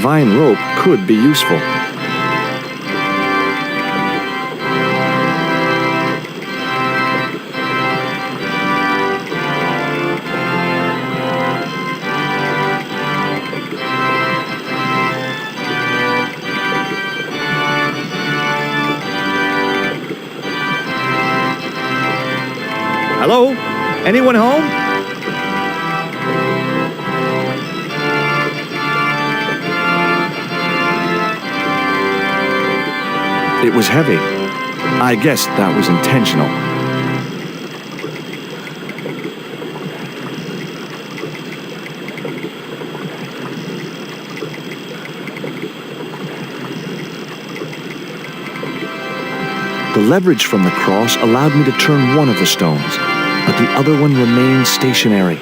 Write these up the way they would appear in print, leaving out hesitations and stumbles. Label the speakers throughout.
Speaker 1: vine rope could be useful. Hello? Anyone home? It was heavy. I guess that was intentional. The leverage from the cross allowed me to turn one of the stones, but the other one remained stationary.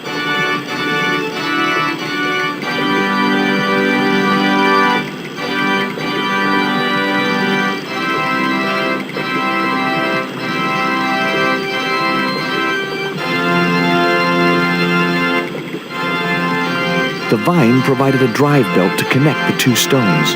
Speaker 1: The vine provided a drive belt to connect the two stones.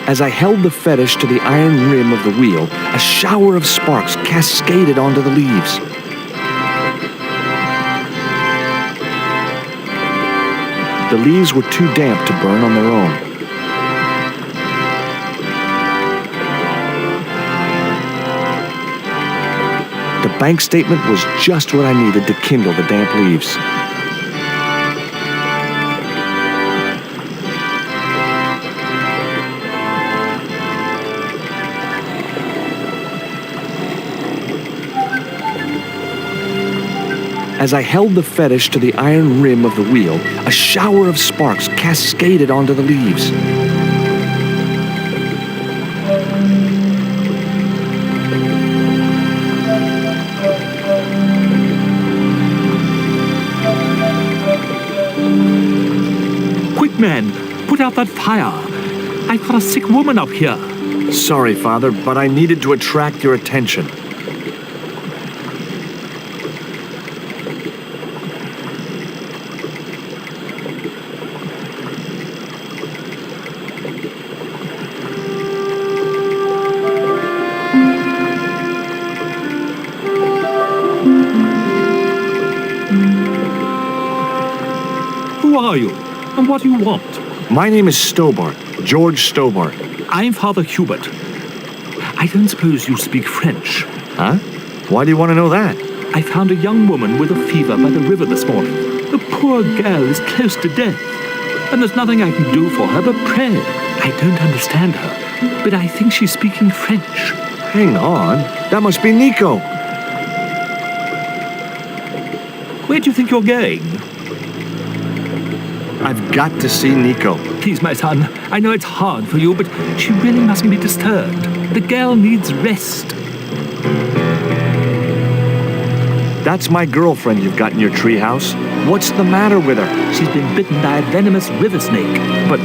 Speaker 1: As I held the fetish to the iron rim of the wheel, a shower of sparks cascaded onto the leaves. The leaves were too damp to burn on their own. The bank statement was just what I needed to kindle the damp leaves. As I held the fetish to the iron rim of the wheel, a shower of sparks cascaded onto the leaves.
Speaker 2: Quick, man, put out that fire. I've got a sick woman up here.
Speaker 1: Sorry, Father, but I needed to attract your attention.
Speaker 2: Who are you? And what do you want?
Speaker 1: My name is Stobart, George Stobart.
Speaker 2: I'm Father Hubert. I don't suppose you speak French.
Speaker 1: Huh? Why do you want to know that?
Speaker 2: I found a young woman with a fever by the river this morning. The poor girl is close to death. And there's nothing I can do for her but pray. I don't understand her, but I think she's speaking French.
Speaker 1: Hang on. That must be Nico.
Speaker 2: Where do you think you're going?
Speaker 1: I've got to see Nico.
Speaker 2: Please, my son, I know it's hard for you, but she really mustn't be disturbed. The girl needs rest.
Speaker 1: That's my girlfriend you've got in your treehouse. What's the matter with her?
Speaker 2: She's been bitten by a venomous river snake.
Speaker 1: But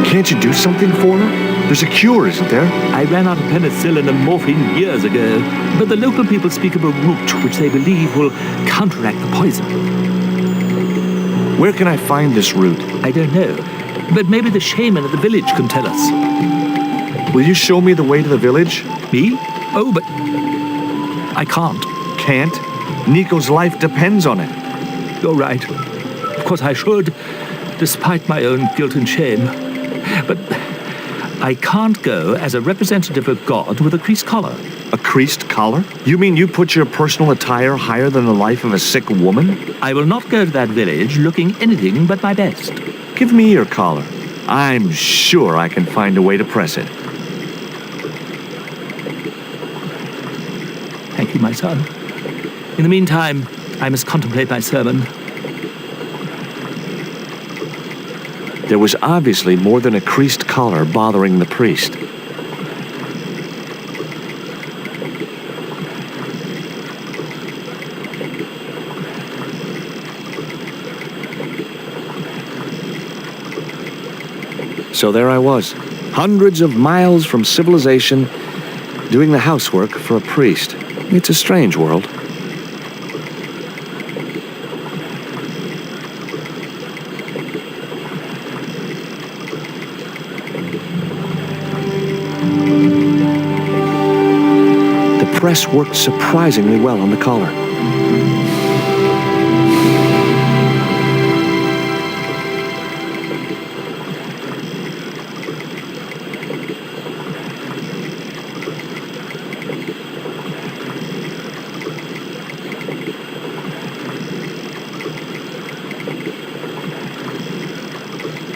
Speaker 1: can't you do something for her? There's a cure, isn't there?
Speaker 2: I ran out of penicillin and morphine years ago, but the local people speak of a root which they believe will counteract the poison.
Speaker 1: Where can I find this root?
Speaker 2: I don't know, but maybe the shaman at the village can tell us.
Speaker 1: Will you show me the way to the village?
Speaker 2: Me? Oh, but I can't.
Speaker 1: Can't? Nico's life depends on it.
Speaker 2: You're right. Of course I should, despite my own guilt and shame. But I can't go as a representative of God with a creased collar.
Speaker 1: A creased collar? You mean you put your personal attire higher than the life of a sick woman?
Speaker 2: I will not go to that village looking anything but my best.
Speaker 1: Give me your collar. I'm sure I can find a way to press it.
Speaker 2: Thank you, my son. In the meantime, I must contemplate my sermon.
Speaker 1: There was obviously more than a creased collar bothering the priest. So there I was, hundreds of miles from civilization, doing the housework for a priest. It's a strange world. The press worked surprisingly well on the collar.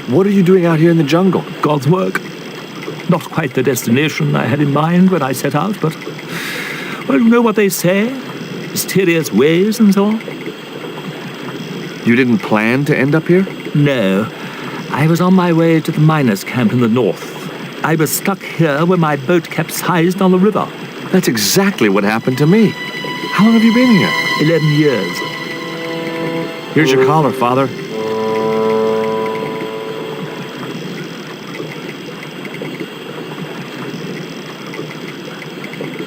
Speaker 1: What are you doing out here in the jungle?
Speaker 2: God's work. Not quite the destination I had in mind when I set out, but, well, you know what they say? Mysterious ways and so on.
Speaker 1: You didn't plan to end up here?
Speaker 2: No. I was on my way to the miners' camp in the north. I was stuck here when my boat capsized on the river.
Speaker 1: That's exactly what happened to me. How long have you been here?
Speaker 2: 11 years.
Speaker 1: Here's your collar, Father.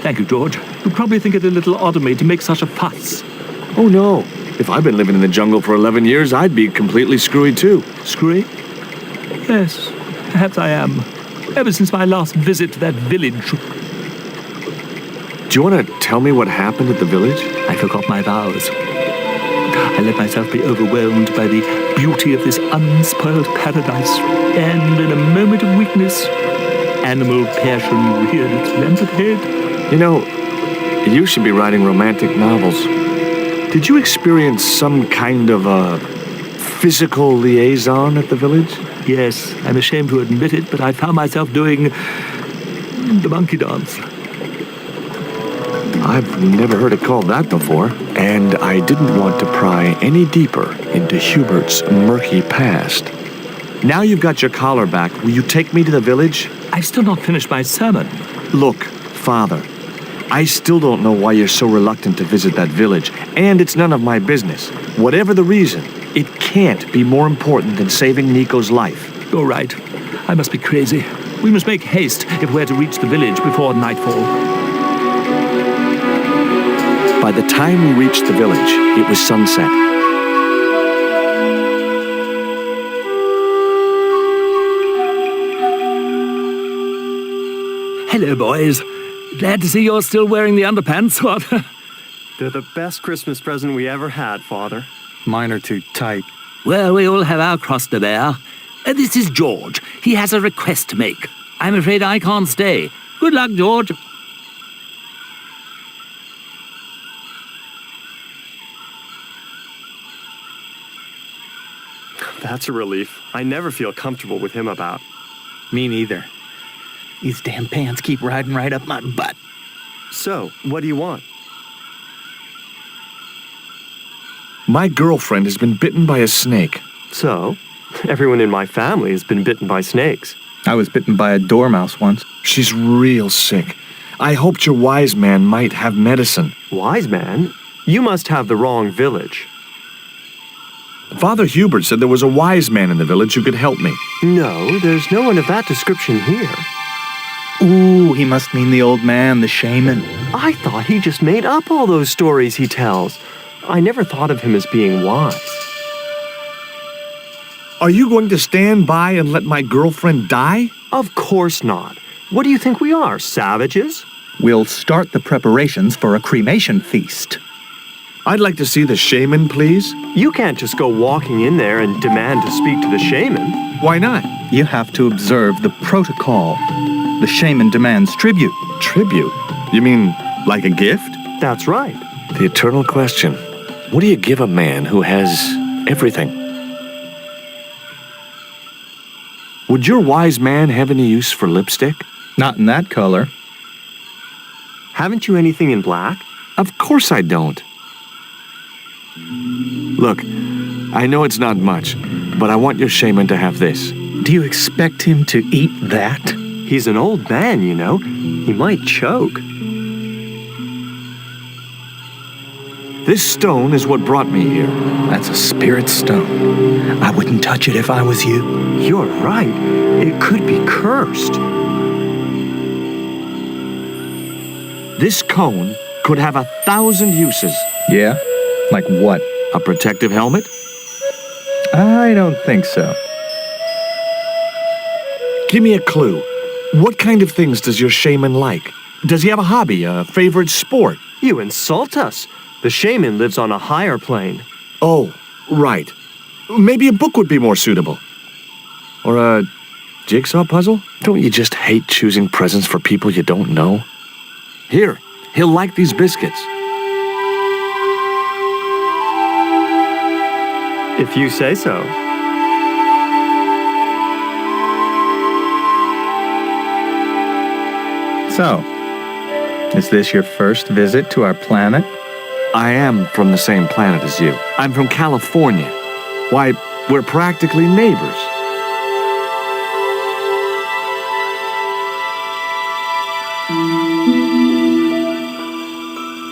Speaker 2: Thank you, George. You probably think it a little odd of me to make such a fuss.
Speaker 1: Oh, no. If I'd been living in the jungle for 11 years, I'd be completely screwy, too.
Speaker 2: Screwy? Yes, perhaps I am. Ever since my last visit to that village.
Speaker 1: Do you want to tell me what happened at the village?
Speaker 2: I forgot my vows. I let myself be overwhelmed by the beauty of this unspoiled paradise, and in a moment of weakness, animal passion reared its rampant head.
Speaker 1: You know, you should be writing romantic novels. Did you experience some kind of a physical liaison at the village?
Speaker 2: Yes, I'm ashamed to admit it, but I found myself doing the monkey dance.
Speaker 1: I've never heard it called that before. And I didn't want to pry any deeper into Hubert's murky past. Now you've got your collar back, will you take me to the village?
Speaker 2: I've still not finished my sermon.
Speaker 1: Look, Father, I still don't know why you're so reluctant to visit that village, and it's none of my business. Whatever the reason, it can't be more important than saving Nico's life.
Speaker 2: You're right. I must be crazy. We must make haste if we're to reach the village before nightfall.
Speaker 1: By the time we reached the village, it was sunset.
Speaker 2: Hello, boys. Glad to see you're still wearing the underpants. What?
Speaker 3: They're the best Christmas present we ever had, Father. Mine are too tight.
Speaker 2: Well, we all have our cross to bear. This is George. He has a request to make. I'm afraid I can't stay. Good luck, George.
Speaker 3: That's a relief. I never feel comfortable with him about.
Speaker 4: Me neither. These damn pants keep riding right up my butt.
Speaker 3: So, what do you want?
Speaker 1: My girlfriend has been bitten by a snake.
Speaker 3: So, everyone in my family has been bitten by snakes.
Speaker 4: I was bitten by a dormouse once.
Speaker 1: She's real sick. I hoped your wise man might have medicine.
Speaker 3: Wise man? You must have the wrong village.
Speaker 1: Father Hubert said there was a wise man in the village who could help me.
Speaker 3: No, there's no one of that description here.
Speaker 4: Ooh, he must mean the old man, the shaman.
Speaker 3: I thought he just made up all those stories he tells. I never thought of him as being wise.
Speaker 1: Are you going to stand by and let my girlfriend die?
Speaker 3: Of course not. What do you think we are, savages?
Speaker 4: We'll start the preparations for a cremation feast.
Speaker 1: I'd like to see the shaman, please.
Speaker 3: You can't just go walking in there and demand to speak to the shaman.
Speaker 1: Why not?
Speaker 4: You have to observe the protocol. The shaman demands tribute.
Speaker 1: Tribute? You mean like a gift?
Speaker 3: That's right.
Speaker 1: The eternal question. What do you give a man who has everything? Would your wise man have any use for lipstick?
Speaker 4: Not in that color.
Speaker 3: Haven't you anything in black?
Speaker 1: Of course I don't. Look, I know it's not much, but I want your shaman to have this.
Speaker 4: Do you expect him to eat that?
Speaker 3: He's an old man, you know. He might choke.
Speaker 1: This stone is what brought me here.
Speaker 4: That's a spirit stone. I wouldn't touch it if I was you.
Speaker 3: You're right. It could be cursed.
Speaker 1: This cone could have 1,000 uses.
Speaker 4: Yeah? Like what?
Speaker 1: A protective helmet?
Speaker 4: I don't think so.
Speaker 1: Give me a clue. What kind of things does your shaman like? Does he have a hobby, a favorite sport?
Speaker 3: You insult us. The shaman lives on a higher plane.
Speaker 1: Oh, right. Maybe a book would be more suitable. Or a jigsaw puzzle? Don't you just hate choosing presents for people you don't know? Here, he'll like these biscuits.
Speaker 3: If you say so.
Speaker 4: So, is this your first visit to our planet?
Speaker 1: I am from the same planet as you. I'm from California. Why, we're practically neighbors.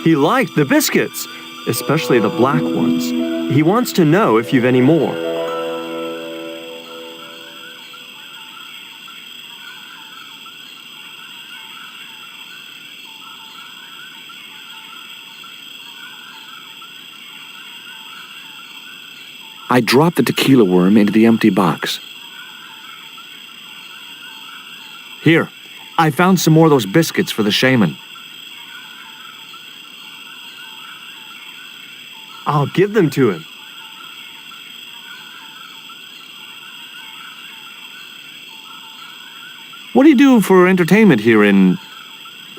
Speaker 3: He liked the biscuits, especially the black ones. He wants to know if you've any more.
Speaker 1: I dropped the tequila worm into the empty box. Here, I found some more of those biscuits for the shaman.
Speaker 3: I'll give them to him.
Speaker 1: What do you do for entertainment here in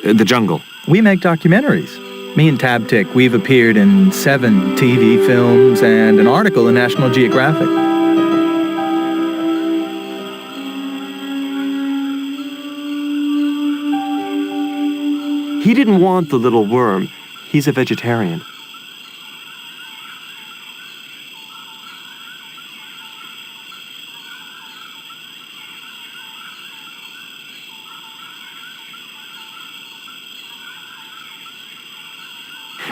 Speaker 1: the jungle?
Speaker 4: We make documentaries. Me and Tabtic, we've appeared in 7 TV films and an article in National Geographic.
Speaker 3: He didn't want the little worm. He's a vegetarian.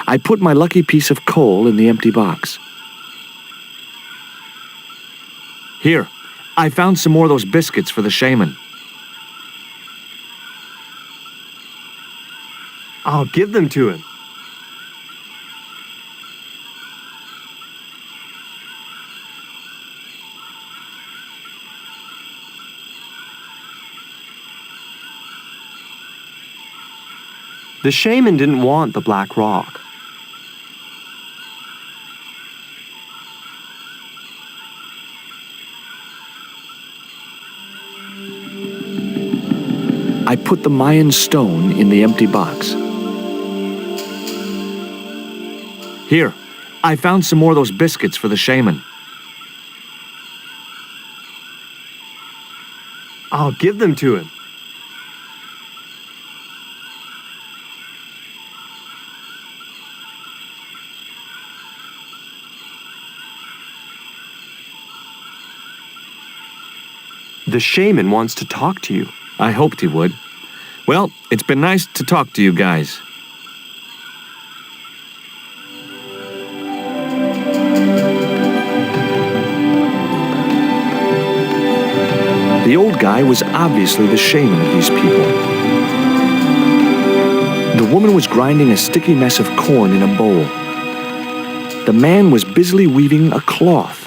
Speaker 1: I put my lucky piece of coal in the empty box. Here, I found some more of those biscuits for the shaman.
Speaker 3: I'll give them to him. The shaman didn't want the black rock.
Speaker 1: I put the Mayan stone in the empty box. Here, I found some more of those biscuits for the shaman.
Speaker 3: I'll give them to him. The shaman wants to talk to you.
Speaker 1: I hoped he would. Well, it's been nice to talk to you guys. The old guy was obviously the shaman of these people. The woman was grinding a sticky mess of corn in a bowl. The man was busily weaving a cloth.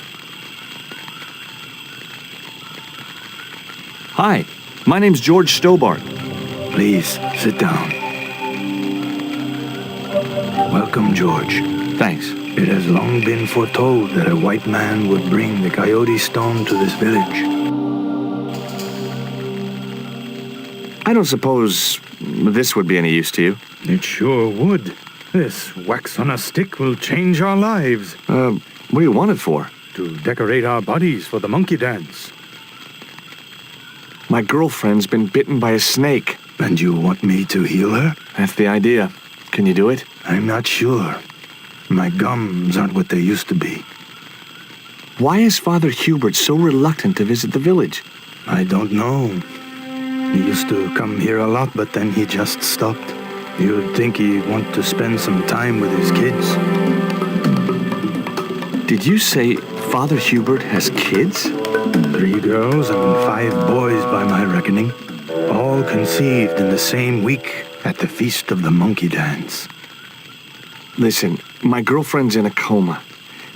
Speaker 1: Hi, my name's George Stobart.
Speaker 5: Please, sit down. Welcome, George.
Speaker 1: Thanks.
Speaker 5: It has long been foretold that a white man would bring the Coyote Stone to this village.
Speaker 1: I don't suppose this would be any use to you.
Speaker 5: It sure would. This wax on a stick will change our lives.
Speaker 1: What do you want it for?
Speaker 5: To decorate our bodies for the monkey dance.
Speaker 1: My girlfriend's been bitten by a snake.
Speaker 5: And you want me to heal her?
Speaker 1: That's the idea. Can you do it?
Speaker 5: I'm not sure. My gums aren't what they used to be.
Speaker 1: Why is Father Hubert so reluctant to visit the village?
Speaker 5: I don't know. He used to come here a lot, but then he just stopped. You'd think he'd want to spend some time with his kids.
Speaker 1: Did you say Father Hubert has kids?
Speaker 5: 3 girls and 5 boys by my reckoning. All conceived in the same week at the Feast of the Monkey Dance.
Speaker 1: Listen, my girlfriend's in a coma.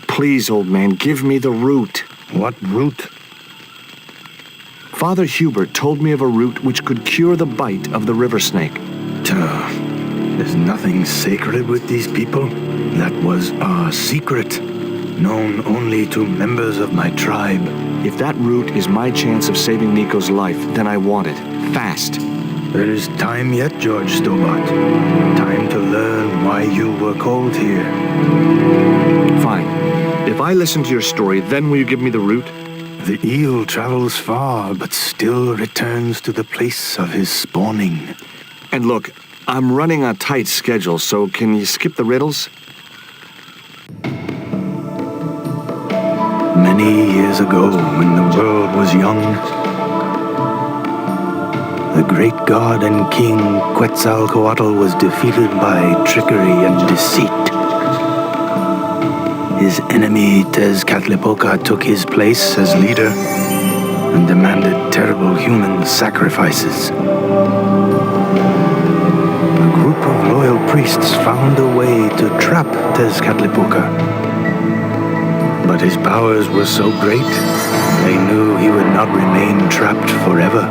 Speaker 1: Please, old man, give me the root.
Speaker 5: What root?
Speaker 1: Father Hubert told me of a root which could cure the bite of the river snake.
Speaker 5: There's nothing sacred with these people. That was our secret, known only to members of my tribe.
Speaker 1: If that root is my chance of saving Nico's life, then I want it. Fast.
Speaker 5: There is time yet, George Stobart. Time to learn why you were called here.
Speaker 1: Fine. If I listen to your story, then will you give me the root?
Speaker 5: The eel travels far, but still returns to the place of his spawning.
Speaker 1: And look, I'm running a tight schedule, so can you skip the riddles?
Speaker 5: Many years ago, when the world was young, the great god and king Quetzalcoatl was defeated by trickery and deceit. His enemy Tezcatlipoca took his place as leader and demanded terrible human sacrifices. A group of loyal priests found a way to trap Tezcatlipoca. But his powers were so great, they knew he would not remain trapped forever.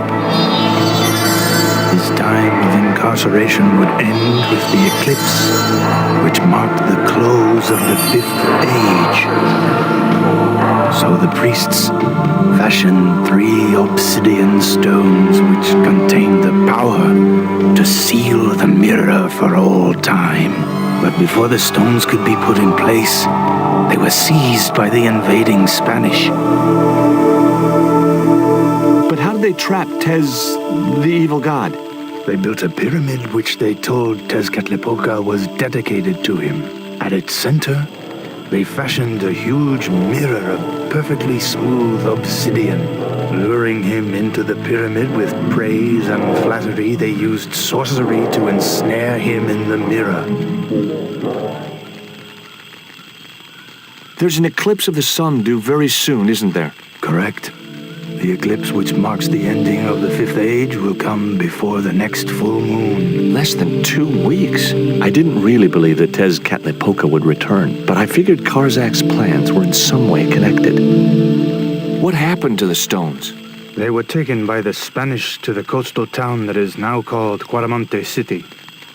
Speaker 5: His time of incarceration would end with the eclipse, which marked the close of the 5th age. So the priests fashioned 3 obsidian stones which contained the power to seal the mirror for all time. But before the stones could be put in place, they were seized by the invading Spanish.
Speaker 1: But how did they trap Tez, the evil god?
Speaker 5: They built a pyramid which they told Tezcatlipoca was dedicated to him. At its center, they fashioned a huge mirror of perfectly smooth obsidian. Luring him into the pyramid with praise and flattery, they used sorcery to ensnare him in the mirror.
Speaker 1: There's an eclipse of the sun due very soon, isn't there?
Speaker 5: Correct. The eclipse which marks the ending of the 5th age will come before the next full moon.
Speaker 1: Less than 2 weeks. I didn't really believe that Tezcatlipoca would return, but I figured Karzak's plans were in some way connected. What happened to the stones?
Speaker 5: They were taken by the Spanish to the coastal town that is now called Quaramonte City.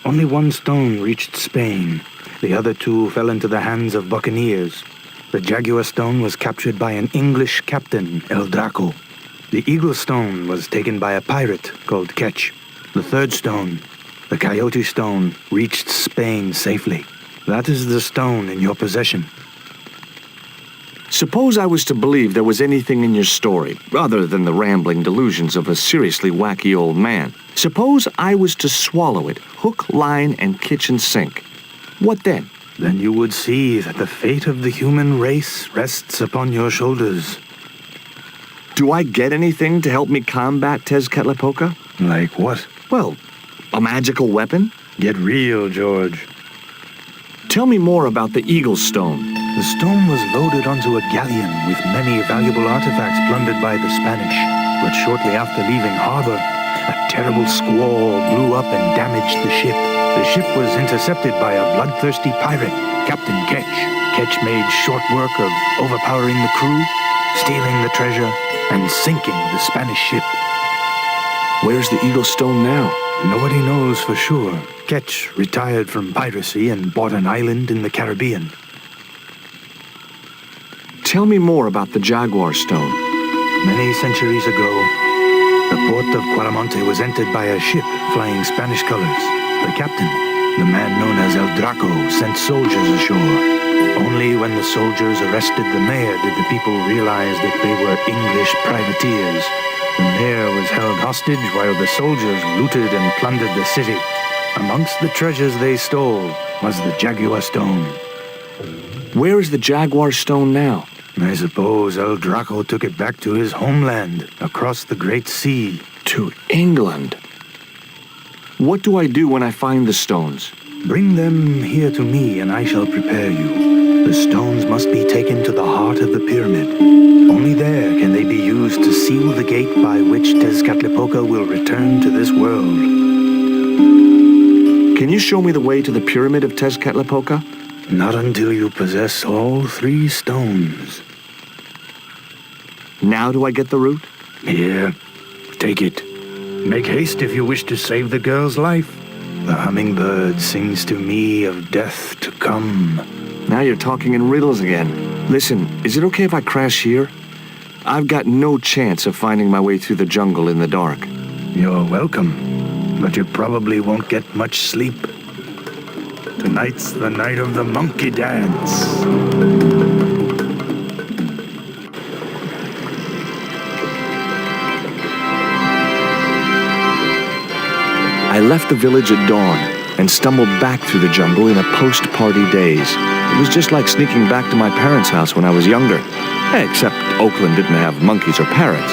Speaker 5: Only 1 stone reached Spain. The other 2 fell into the hands of buccaneers. The Jaguar stone was captured by an English captain, El Draco. The Eagle stone was taken by a pirate called Ketch. The 3rd stone, the Coyote stone, reached Spain safely. That is the stone in your possession.
Speaker 1: Suppose I was to believe there was anything in your story, other than the rambling delusions of a seriously wacky old man. Suppose I was to swallow it, hook, line, and kitchen sink. What then?
Speaker 5: Then you would see that the fate of the human race rests upon your shoulders.
Speaker 1: Do I get anything to help me combat Tezcatlipoca?
Speaker 5: Like what?
Speaker 1: Well, a magical weapon?
Speaker 5: Get real, George.
Speaker 1: Tell me more about the Eagle Stone.
Speaker 5: The stone was loaded onto a galleon with many valuable artifacts plundered by the Spanish. But shortly after leaving harbor, a terrible squall blew up and damaged the ship. The ship was intercepted by a bloodthirsty pirate, Captain Ketch. Ketch made short work of overpowering the crew, stealing the treasure, and sinking the Spanish ship.
Speaker 1: Where's the Eagle Stone now?
Speaker 5: Nobody knows for sure. Ketch retired from piracy and bought an island in the Caribbean.
Speaker 1: Tell me more about the Jaguar Stone.
Speaker 5: Many centuries ago, the port of Quaramonte was entered by a ship flying Spanish colors. The captain, the man known as El Draco, sent soldiers ashore. Only when the soldiers arrested the mayor did the people realize that they were English privateers. The mayor was held hostage while the soldiers looted and plundered the city. Amongst the treasures they stole was the Jaguar Stone.
Speaker 1: Where is the Jaguar Stone now?
Speaker 5: I suppose El Draco took it back to his homeland, across the Great Sea.
Speaker 1: To England. What do I do when I find the stones?
Speaker 5: Bring them here to me and I shall prepare you. The stones must be taken to the heart of the pyramid. Only there can they be used to seal the gate by which Tezcatlipoca will return to this world.
Speaker 1: Can you show me the way to the pyramid of Tezcatlipoca?
Speaker 5: Not until you possess all 3 stones.
Speaker 1: Now do I get the route?
Speaker 5: Here, take it. Make haste if you wish to save the girl's life. The hummingbird sings to me of death to come.
Speaker 1: Now you're talking in riddles again. Listen, is it okay if I crash here? I've got no chance of finding my way through the jungle in the dark.
Speaker 5: You're welcome, but you probably won't get much sleep. Tonight's the night of the monkey dance.
Speaker 1: I left the village at dawn and stumbled back through the jungle in a post-party daze. It was just like sneaking back to my parents' house when I was younger. Except Oakland didn't have monkeys or parrots.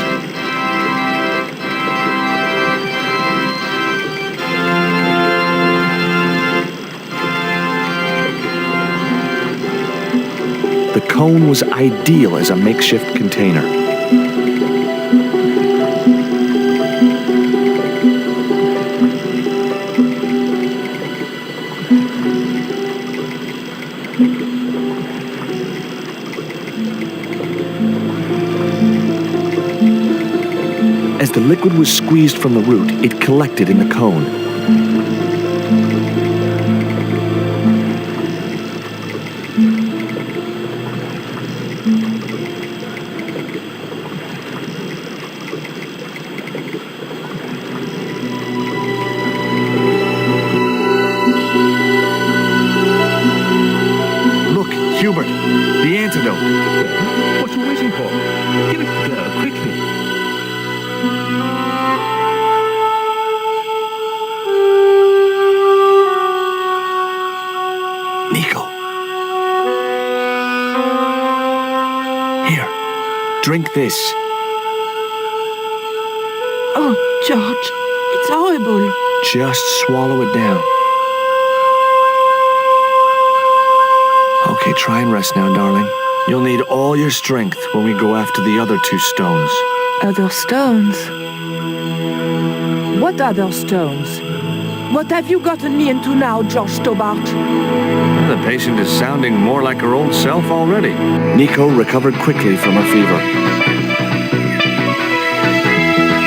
Speaker 1: The cone was ideal as a makeshift container. As the liquid was squeezed from the root, it collected in the cone. Look, Hubert, the antidote.
Speaker 2: What are you waiting for? Give it to her, quickly.
Speaker 1: Nico. Here, drink this.
Speaker 6: Oh, George, it's horrible.
Speaker 1: Just swallow it down. Okay, try and rest now, darling. You'll need all your strength when we go after the other 2 stones.
Speaker 6: Other stones? What other stones? What have you gotten me into now, George Stobart?
Speaker 1: The patient is sounding more like her old self already. Nico recovered quickly from her fever.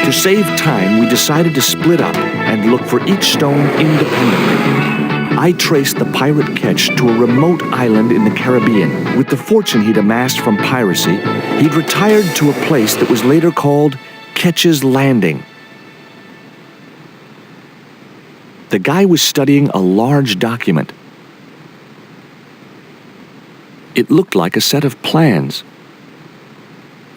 Speaker 1: To save time, we decided to split up and look for each stone independently. I traced the pirate Ketch to a remote island in the Caribbean. With the fortune he'd amassed from piracy, he'd retired to a place that was later called Ketch's Landing. The guy was studying a large document. It looked like a set of plans.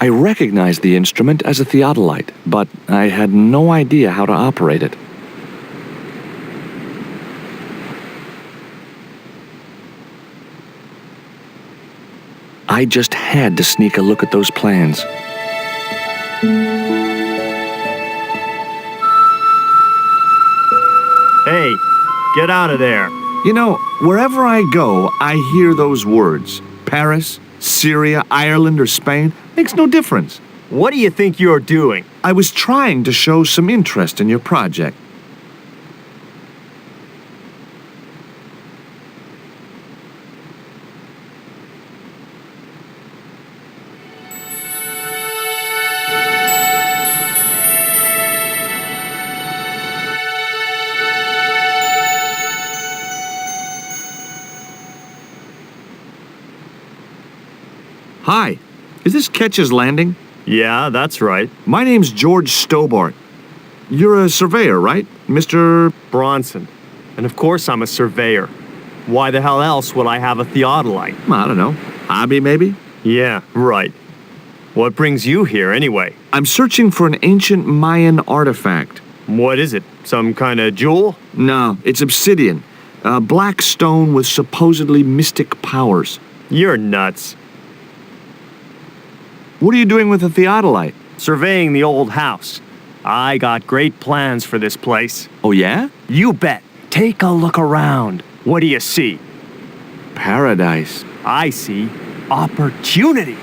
Speaker 1: I recognized the instrument as a theodolite, but I had no idea how to operate it. I just had to sneak a look at those plans.
Speaker 3: Hey, get out of there.
Speaker 1: You know, wherever I go, I hear those words. Paris, Syria, Ireland, or Spain. Makes no difference.
Speaker 3: What do you think you're doing?
Speaker 1: I was trying to show some interest in your project. Hi, is this Ketch's Landing?
Speaker 3: Yeah, that's right.
Speaker 1: My name's George Stobart. You're a surveyor, right, Mr.
Speaker 3: Bronson. And of course I'm a surveyor. Why the hell else would I have a theodolite?
Speaker 1: I don't know, hobby maybe?
Speaker 3: Yeah, right. What brings you here anyway?
Speaker 1: I'm searching for an ancient Mayan artifact.
Speaker 3: What is it? Some kind of jewel?
Speaker 1: No, it's obsidian. A black stone with supposedly mystic powers.
Speaker 3: You're nuts.
Speaker 1: What are you doing with a theodolite?
Speaker 3: Surveying the old house. I got great plans for this place.
Speaker 1: Oh, yeah?
Speaker 3: You bet. Take a look around. What do you see?
Speaker 1: Paradise.
Speaker 3: I see opportunity.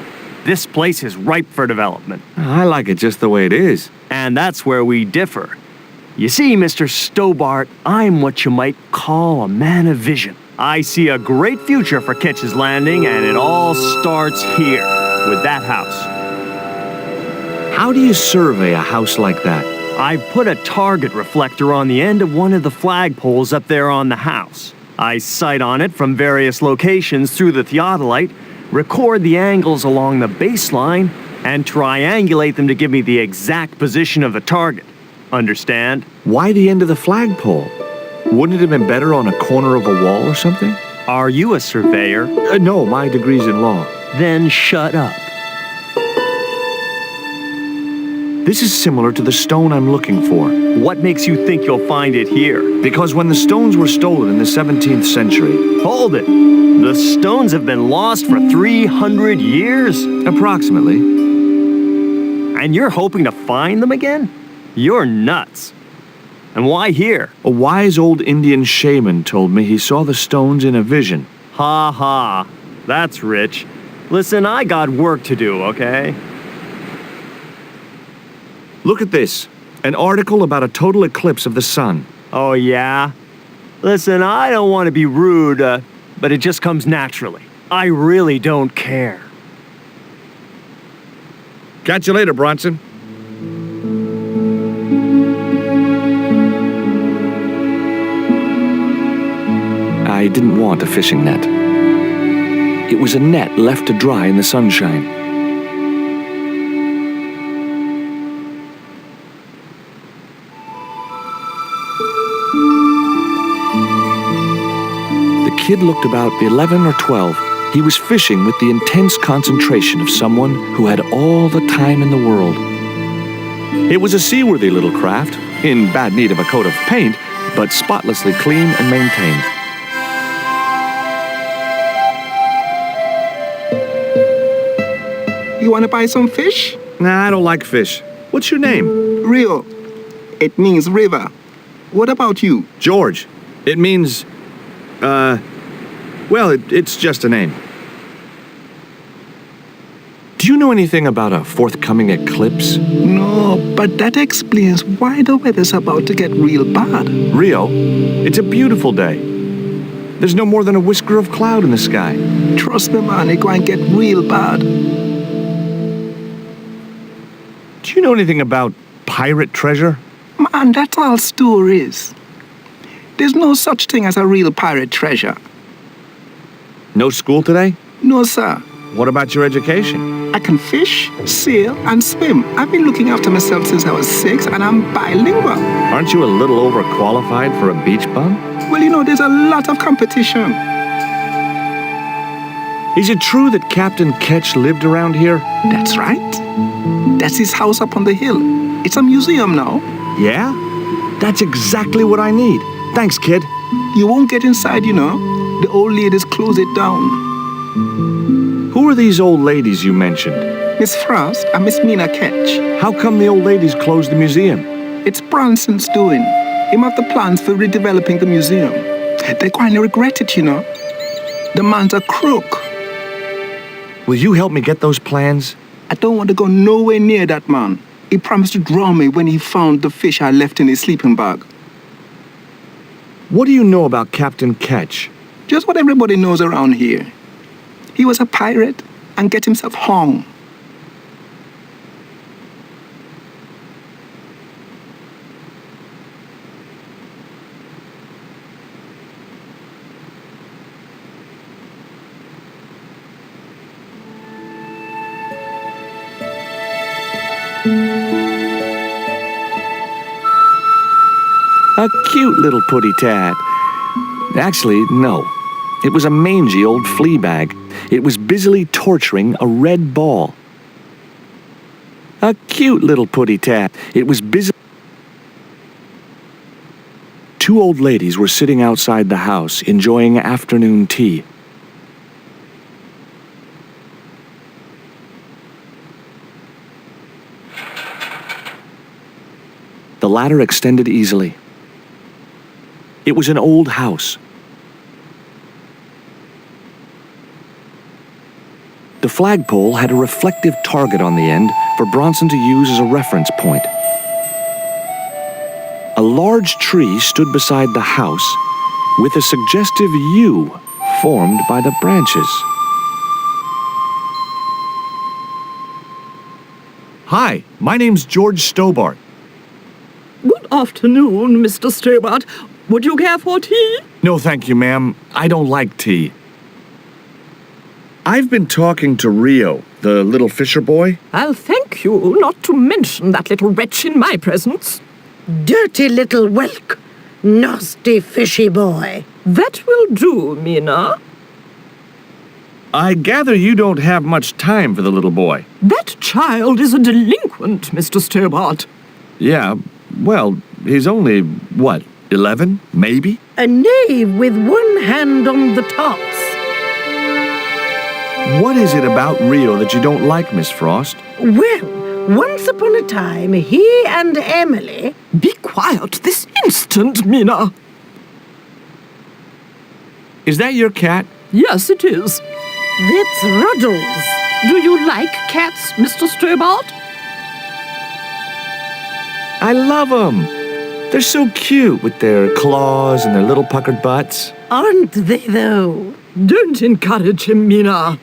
Speaker 3: This place is ripe for development.
Speaker 1: I like it just the way it is.
Speaker 3: And that's where we differ. You see, Mr. Stobart, I'm what you might call a man of vision. I see a great future for Ketch's Landing, and it all starts here, with that house.
Speaker 1: How do you survey a house like that?
Speaker 3: I've put a target reflector on the end of one of the flagpoles up there on the house. I sight on it from various locations through the theodolite, record the angles along the baseline, and triangulate them to give me the exact position of the target. Understand?
Speaker 1: Why the end of the flagpole? Wouldn't it have been better on a corner of a wall or something?
Speaker 3: Are you a surveyor?
Speaker 1: No, my degree's in law.
Speaker 3: Then shut up.
Speaker 1: This is similar to the stone I'm looking for.
Speaker 3: What makes you think you'll find it here?
Speaker 1: Because when the stones were stolen in the 17th century...
Speaker 3: Hold it. The stones have been lost for 300 years?
Speaker 1: Approximately.
Speaker 3: And you're hoping to find them again? You're nuts. And why here?
Speaker 1: A wise old Indian shaman told me he saw the stones in a vision.
Speaker 3: Ha ha. That's rich. Listen, I got work to do, okay?
Speaker 1: Look at this. An article about a total eclipse of the sun.
Speaker 3: Oh, yeah? Listen, I don't want to be rude, but it just comes naturally. I really don't care.
Speaker 1: Catch you later, Bronson. I didn't want a fishing net. It was a net left to dry in the sunshine. The kid looked about 11 or 12. He was fishing with the intense concentration of someone who had all the time in the world. It was a seaworthy little craft, in bad need of a coat of paint, but spotlessly clean and maintained.
Speaker 7: You want to buy some fish?
Speaker 1: Nah, I don't like fish. What's your name?
Speaker 7: Rio. It means river. What about you?
Speaker 1: George. It means, well, it's just a name. Do you know anything about a forthcoming eclipse?
Speaker 7: No, but that explains why the weather's about to get real bad.
Speaker 1: Rio, it's a beautiful day. There's no more than a whisker of cloud in the sky.
Speaker 7: Trust me, man, it going to get real bad.
Speaker 1: Do you know anything about pirate treasure?
Speaker 7: Man, that's all stories. There's no such thing as a real pirate treasure.
Speaker 1: No school today?
Speaker 7: No, sir.
Speaker 1: What about your education?
Speaker 7: I can fish, sail, and swim. I've been looking after myself since I was 6, and I'm bilingual.
Speaker 1: Aren't you a little overqualified for a beach bum?
Speaker 7: Well, you know, there's a lot of competition.
Speaker 1: Is it true that Captain Ketch lived around here?
Speaker 7: That's right. That's his house up on the hill. It's a museum now.
Speaker 1: Yeah? That's exactly what I need. Thanks, kid.
Speaker 7: You won't get inside, you know. The old ladies close it down.
Speaker 1: Who are these old ladies you mentioned?
Speaker 7: Miss Frost and Miss Mina Ketch.
Speaker 1: How come the old ladies closed the museum?
Speaker 7: It's Branson's doing. Him have the plans for redeveloping the museum. They're going to regret it, you know. The man's a crook.
Speaker 1: Will you help me get those plans?
Speaker 7: I don't want to go nowhere near that man. He promised to drown me when he found the fish I left in his sleeping bag.
Speaker 1: What do you know about Captain Ketch?
Speaker 7: Just what everybody knows around here. He was a pirate and get himself hung.
Speaker 1: A cute little putty-tat. Actually, no. It was a mangy old flea bag. It was busily torturing a red ball. A cute little putty-tat. It was busy... Two old ladies were sitting outside the house, enjoying afternoon tea. The ladder extended easily. It was an old house. The flagpole had a reflective target on the end for Bronson to use as a reference point. A large tree stood beside the house with a suggestive U formed by the branches. Hi, my name's George Stobart.
Speaker 6: Good afternoon, Mr. Stobart. Would you care for tea?
Speaker 1: No, thank you, ma'am. I don't like tea. I've been talking to Rio, the little fisher boy.
Speaker 6: I'll thank you not to mention that little wretch in my presence.
Speaker 8: Dirty little whelk. Nasty fishy boy.
Speaker 6: That will do, Mina.
Speaker 1: I gather you don't have much time for the little boy.
Speaker 6: That child is a delinquent, Mr. Stobart.
Speaker 1: Yeah, well, he's only, 11, maybe?
Speaker 8: A knave with one hand on the tops.
Speaker 1: What is it about Rio that you don't like, Miss Frost?
Speaker 8: Well, once upon a time, he and Emily...
Speaker 6: Be quiet this instant, Mina.
Speaker 1: Is that your cat?
Speaker 6: Yes, it is.
Speaker 8: That's Ruddles.
Speaker 6: Do you like cats, Mr. Stobart?
Speaker 1: I love them. They're so cute with their claws and their little puckered butts.
Speaker 8: Aren't they, though?
Speaker 6: Don't encourage him, Mina.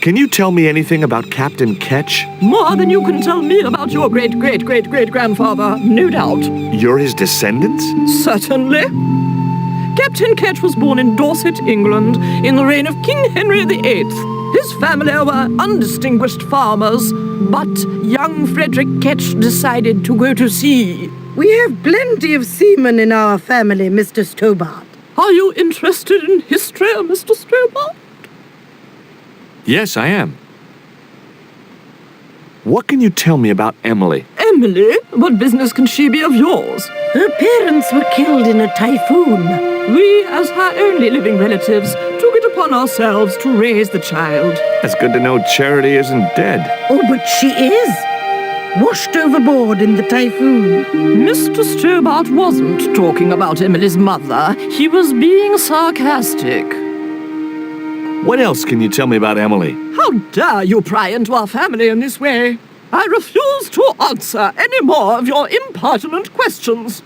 Speaker 1: Can you tell me anything about Captain Ketch?
Speaker 6: More than you can tell me about your great-great-great-great-grandfather, no doubt.
Speaker 1: You're his descendants?
Speaker 6: Certainly. Captain Ketch was born in Dorset, England, in the reign of King Henry VIII. His family were undistinguished farmers, but young Frederick Ketch decided to go to sea.
Speaker 8: We have plenty of seamen in our family, Mr. Stobart.
Speaker 6: Are you interested in history, Mr. Stobart?
Speaker 1: Yes, I am. What can you tell me about Emily?
Speaker 6: Emily? What business can she be of yours?
Speaker 8: Her parents were killed in a typhoon.
Speaker 6: We, as her only living relatives, took it upon ourselves to raise the child.
Speaker 1: It's good to know Charity isn't dead.
Speaker 8: Oh, but she is. Washed overboard in the typhoon.
Speaker 6: Mr. Stobart wasn't talking about Emily's mother. He was being sarcastic.
Speaker 1: What else can you tell me about Emily?
Speaker 6: How dare you pry into our family in this way? I refuse to answer any more of your impertinent questions.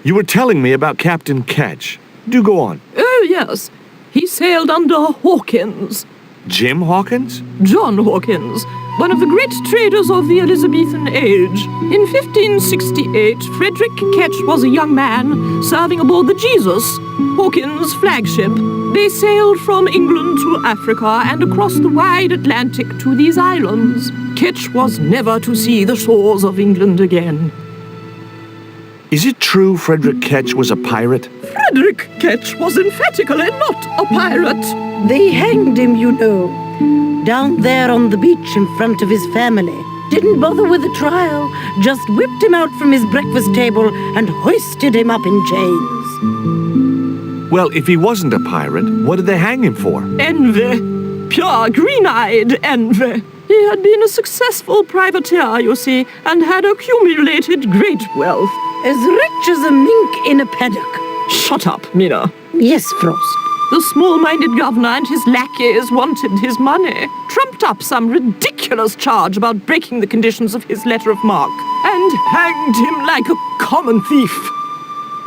Speaker 1: You were telling me about Captain Ketch. Do go on.
Speaker 6: Oh, yes. He sailed under Hawkins.
Speaker 1: Jim Hawkins?
Speaker 6: John Hawkins, one of the great traders of the Elizabethan age. In 1568, Frederick Ketch was a young man serving aboard the Jesus, Hawkins' flagship. They sailed from England to Africa and across the wide Atlantic to these islands. Ketch was never to see the shores of England again.
Speaker 1: Is it true Frederick Ketch was a pirate?
Speaker 6: Frederick Ketch was emphatically not a pirate.
Speaker 8: They hanged him, you know, down there on the beach in front of his family. Didn't bother with a trial, just whipped him out from his breakfast table and hoisted him up in chains.
Speaker 1: Well, if he wasn't a pirate, what did they hang him for?
Speaker 6: Envy. Pure green-eyed envy. He had been a successful privateer, you see, and had accumulated great wealth.
Speaker 8: As rich as a mink in a paddock.
Speaker 6: Shut up, Mina.
Speaker 8: Yes, Frost.
Speaker 6: The small-minded governor and his lackeys wanted his money, trumped up some ridiculous charge about breaking the conditions of his letter of marque, and hanged him like a common thief.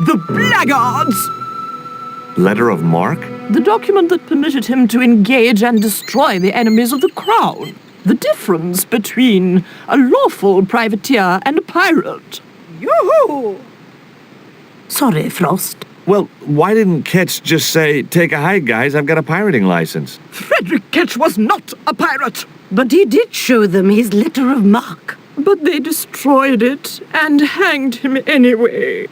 Speaker 6: The blackguards!
Speaker 1: Letter of marque?
Speaker 6: The document that permitted him to engage and destroy the enemies of the crown. The difference between a lawful privateer and a pirate.
Speaker 8: Yoo-hoo! Sorry, Frost.
Speaker 1: Well, why didn't Ketch just say, take a hike, guys, I've got a pirating license?
Speaker 6: Frederick Ketch was not a pirate!
Speaker 8: But he did show them his letter of marque.
Speaker 6: But they destroyed it and hanged him anyway.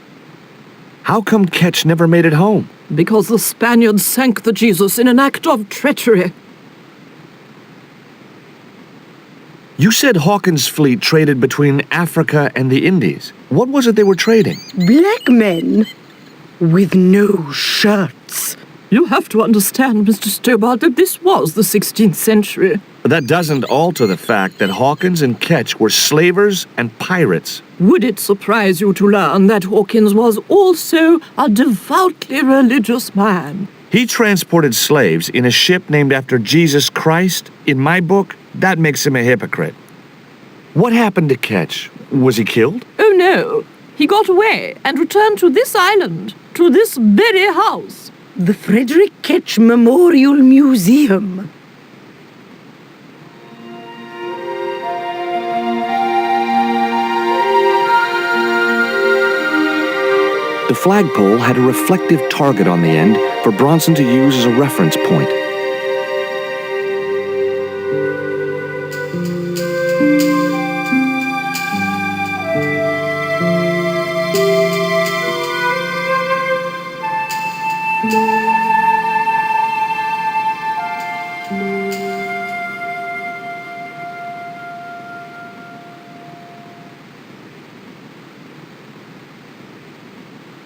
Speaker 1: How come Ketch never made it home?
Speaker 6: Because the Spaniards sank the Jesus in an act of treachery.
Speaker 1: You said Hawkins' fleet traded between Africa and the Indies. What was it they were trading?
Speaker 8: Black men with no shirts.
Speaker 6: You have to understand, Mr. Stobart, that this was the 16th century.
Speaker 1: But that doesn't alter the fact that Hawkins and Ketch were slavers and pirates.
Speaker 6: Would it surprise you to learn that Hawkins was also a devoutly religious man?
Speaker 1: He transported slaves in a ship named after Jesus Christ. In my book, that makes him a hypocrite. What happened to Ketch? Was he killed?
Speaker 6: Oh no, he got away and returned to this island, to this very house.
Speaker 8: The Frederick Ketch Memorial Museum.
Speaker 1: The flagpole had a reflective target on the end for Bronson to use as a reference point.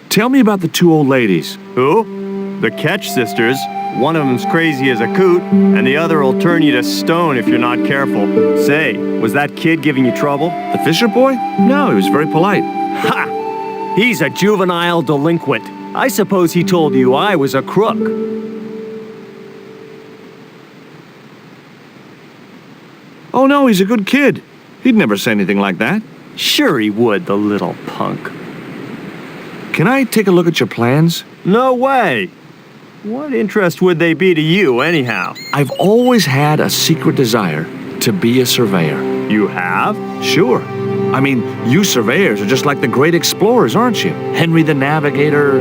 Speaker 1: Tell me about the two old ladies.
Speaker 3: Who? The Ketch sisters. One of them's crazy as a coot, and the other will turn you to stone if you're not careful. Say, was that kid giving you trouble?
Speaker 1: The Fisher boy? No, he was very polite.
Speaker 3: Ha! He's a juvenile delinquent. I suppose he told you I was a crook.
Speaker 1: Oh no, he's a good kid. He'd never say anything like that.
Speaker 3: Sure he would, the little punk.
Speaker 1: Can I take a look at your plans?
Speaker 3: No way! What interest would they be to you, anyhow?
Speaker 1: I've always had a secret desire to be a surveyor.
Speaker 3: You have?
Speaker 1: Sure. I mean, you surveyors are just like the great explorers, aren't you? Henry the Navigator,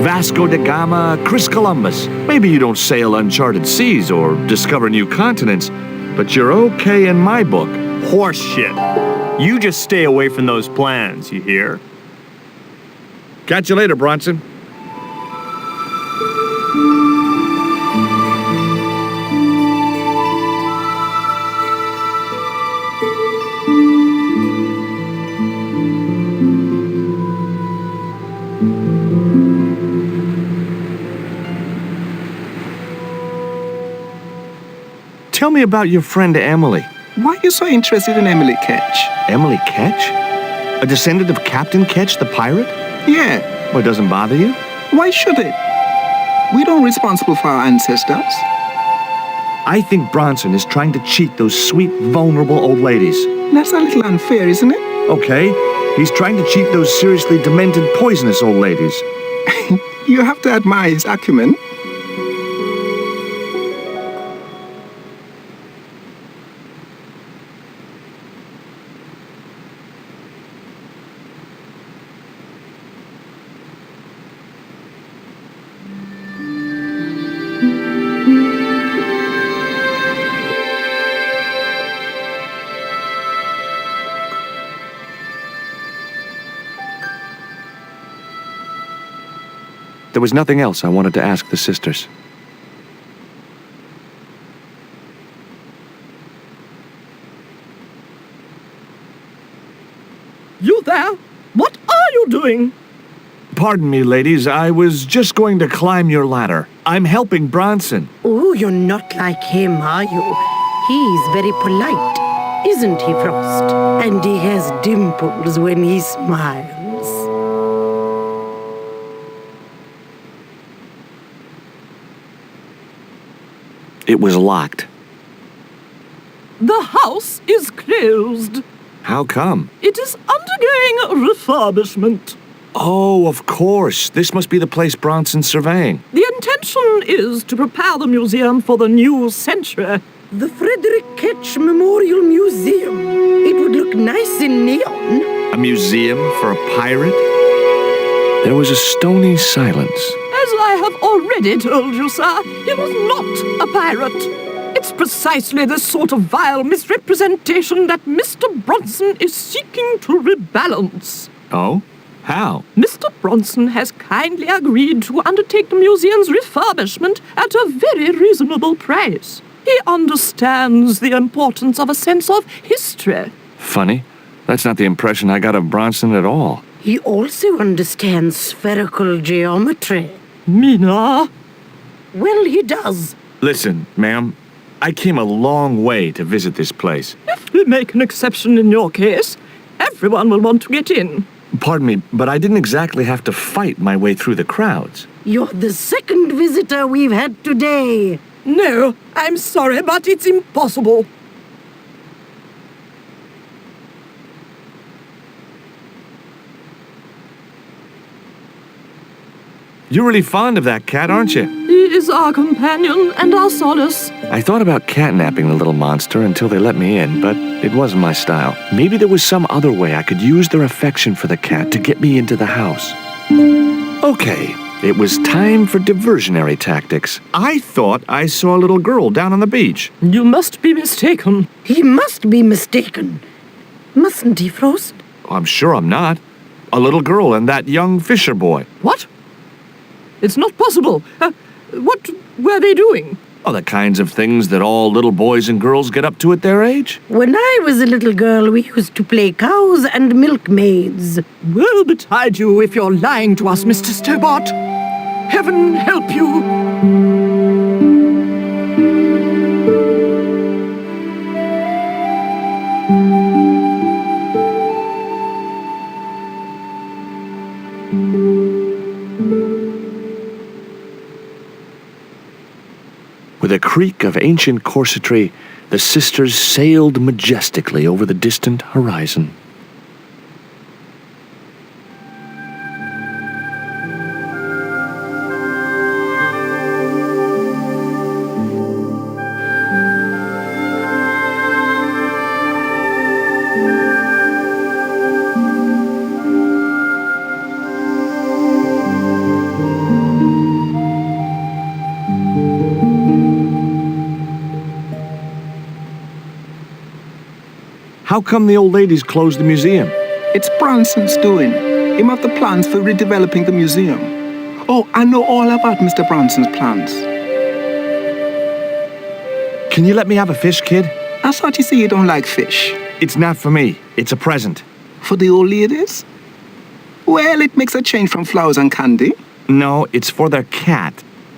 Speaker 1: Vasco da Gama, Chris Columbus. Maybe you don't sail uncharted seas or discover new continents, but you're okay in my book.
Speaker 3: Horse shit. You just stay away from those plans, you hear?
Speaker 1: Catch you later, Bronson. Tell me about your friend Emily.
Speaker 7: Why are you so interested in Emily Ketch?
Speaker 1: Emily Ketch? A descendant of Captain Ketch, the pirate?
Speaker 7: Yeah,
Speaker 1: Well, it doesn't bother you?
Speaker 7: why should it? We don't responsible for our ancestors.
Speaker 1: I think Bronson is trying to cheat those sweet, vulnerable old ladies.
Speaker 7: That's a little unfair, isn't it?
Speaker 1: Okay, he's trying to cheat those seriously demented, poisonous old ladies.
Speaker 7: You have to admire his acumen.
Speaker 1: There was nothing else I wanted to ask the sisters.
Speaker 6: You there? What are you doing?
Speaker 1: Pardon me, ladies, I was just going to climb your ladder. I'm helping Bronson.
Speaker 8: Oh, you're not like him, are you? He's very polite, isn't he, Frost? And he has dimples when he smiles.
Speaker 1: It was locked.
Speaker 6: The house is closed.
Speaker 1: How come?
Speaker 6: It is undergoing refurbishment.
Speaker 1: Oh, of course. This must be the place Bronson's surveying.
Speaker 6: The intention is to prepare the museum for the new century.
Speaker 8: The Frederick Ketch Memorial Museum. It would look nice in neon.
Speaker 1: A museum for a pirate? There was a stony silence.
Speaker 6: As I have already told you, sir, he was not a pirate. It's precisely this sort of vile misrepresentation that Mr. Bronson is seeking to rebalance.
Speaker 1: Oh? How?
Speaker 6: Mr. Bronson has kindly agreed to undertake the museum's refurbishment at a very reasonable price. He understands the importance of a sense of history.
Speaker 1: Funny. That's not the impression I got of Bronson at all.
Speaker 8: He also understands spherical geometry.
Speaker 6: Mina?
Speaker 8: Well, he does.
Speaker 1: Listen, ma'am, I came a long way to visit this place.
Speaker 6: If we make an exception in your case, everyone will want to get in.
Speaker 1: Pardon me, but I didn't exactly have to fight my way through the crowds.
Speaker 8: You're the second visitor we've had today.
Speaker 6: No, I'm sorry, but it's impossible.
Speaker 1: You're really fond of that cat, aren't you?
Speaker 6: He is our companion and our solace.
Speaker 1: I thought about catnapping the little monster until they let me in, but it wasn't my style. Maybe there was some other way I could use their affection for the cat to get me into the house. Okay, it was time for diversionary tactics. I thought I saw a little girl down on the beach.
Speaker 6: You must be mistaken.
Speaker 8: He must be mistaken. Mustn't he, Frost?
Speaker 1: I'm sure I'm not. A little girl and that young fisher boy.
Speaker 6: What? It's not possible. What were they doing?
Speaker 1: Oh, the kinds of things that all little boys and girls get up to at their age.
Speaker 8: When I was a little girl, we used to play cows and milkmaids.
Speaker 6: Woe betide you if you're lying to us, Mr. Stobart. Heaven help you.
Speaker 1: With a creak of ancient corsetry, the sisters sailed majestically over the distant horizon. How come the old ladies closed the museum?
Speaker 7: It's Branson's doing. Him have the plans for redeveloping the museum. Oh, I know all about Mr. Branson's plans.
Speaker 1: Can you let me have a fish, kid?
Speaker 7: I thought you say you don't like fish.
Speaker 1: It's not for me. It's a present.
Speaker 7: For the old ladies? Well, it makes a change from flowers and candy.
Speaker 1: No, it's for their cat.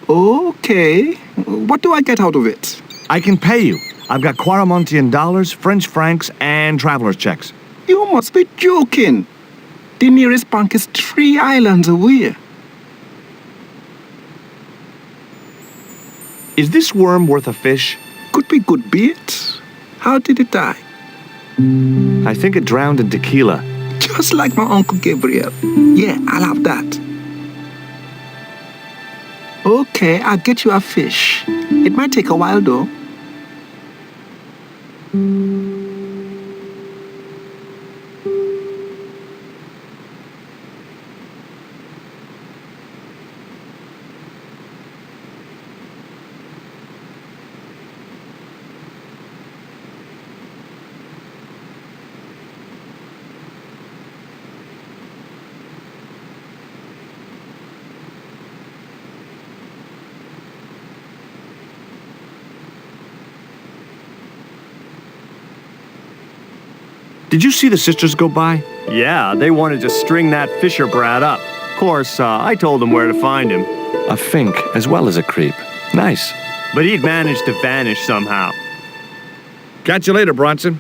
Speaker 7: Okay. What do I get out of it?
Speaker 1: I can pay you. I've got Quaramontian dollars, French francs, and traveler's checks.
Speaker 7: You must be joking. The nearest bank is 3 islands away.
Speaker 1: Is this worm worth a fish?
Speaker 7: Could be good bait. How did it die?
Speaker 1: I think it drowned in tequila.
Speaker 7: Just like my Uncle Gabriel. Yeah, I'll have that. Okay, I'll get you a fish. It might take a while though.
Speaker 1: Did you see the sisters go by?
Speaker 3: Yeah, they wanted to string that Fisher brat up. Of course, I told them where to find him.
Speaker 1: A fink as well as a creep. Nice.
Speaker 3: But he'd managed to vanish somehow.
Speaker 1: Catch you later, Bronson.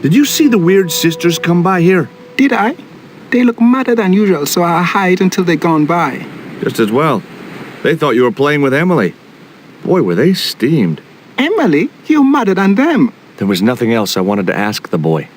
Speaker 1: Did you see the weird sisters come by here?
Speaker 7: Did I? They look madder than usual, so I hide until they're gone by.
Speaker 1: Just as well. They thought you were playing with Emily. Boy, were they steamed.
Speaker 7: Emily, you're madder than them.
Speaker 1: There was nothing else I wanted to ask the boy.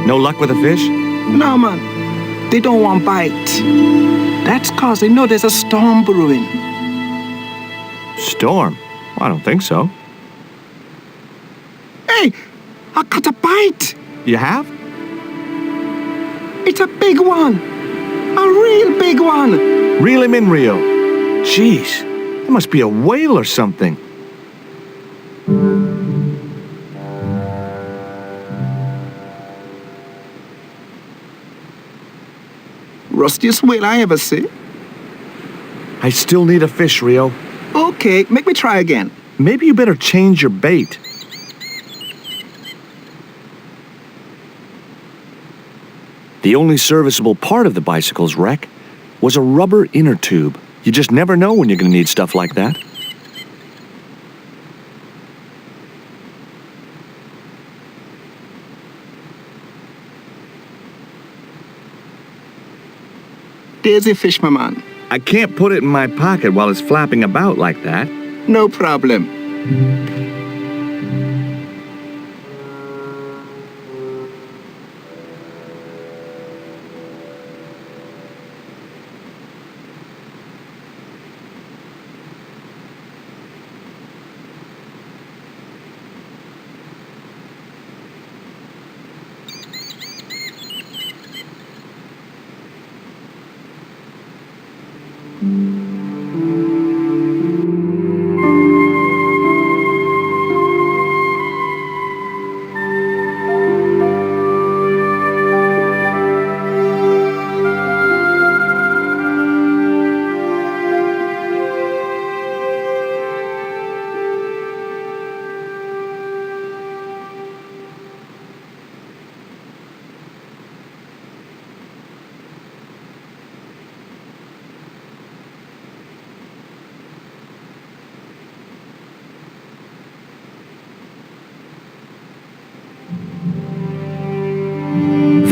Speaker 1: No luck with a fish?
Speaker 7: No, man. They don't want bite. That's cause they know there's a storm brewing.
Speaker 1: Storm? I don't think so.
Speaker 7: Hey, I got a bite.
Speaker 1: You have?
Speaker 7: It's a big one. A real big one.
Speaker 1: Reel him in, Rio. Jeez, it must be a whale or something.
Speaker 7: Rustiest whale I ever see.
Speaker 1: I still need a fish, Rio.
Speaker 7: Okay, make me try again.
Speaker 1: Maybe you better change your bait. The only serviceable part of the bicycle's wreck was a rubber inner tube. You just never know when you're going to need stuff like that.
Speaker 7: There's a fish, my man.
Speaker 1: I can't put it in my pocket while it's flapping about like that.
Speaker 7: No problem.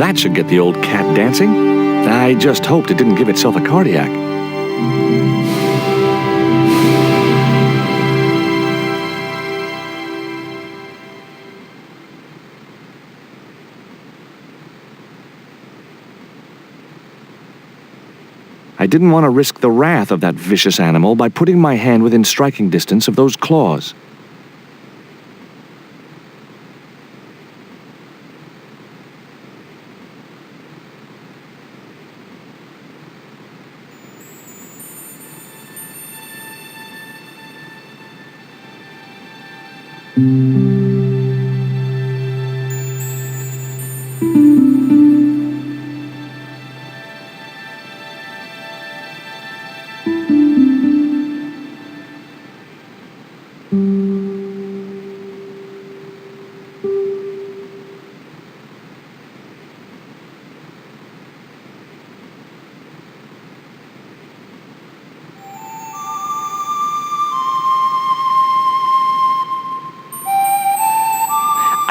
Speaker 1: That should get the old cat dancing. I just hoped it didn't give itself a cardiac. I didn't want to risk the wrath of that vicious animal by putting my hand within striking distance of those claws.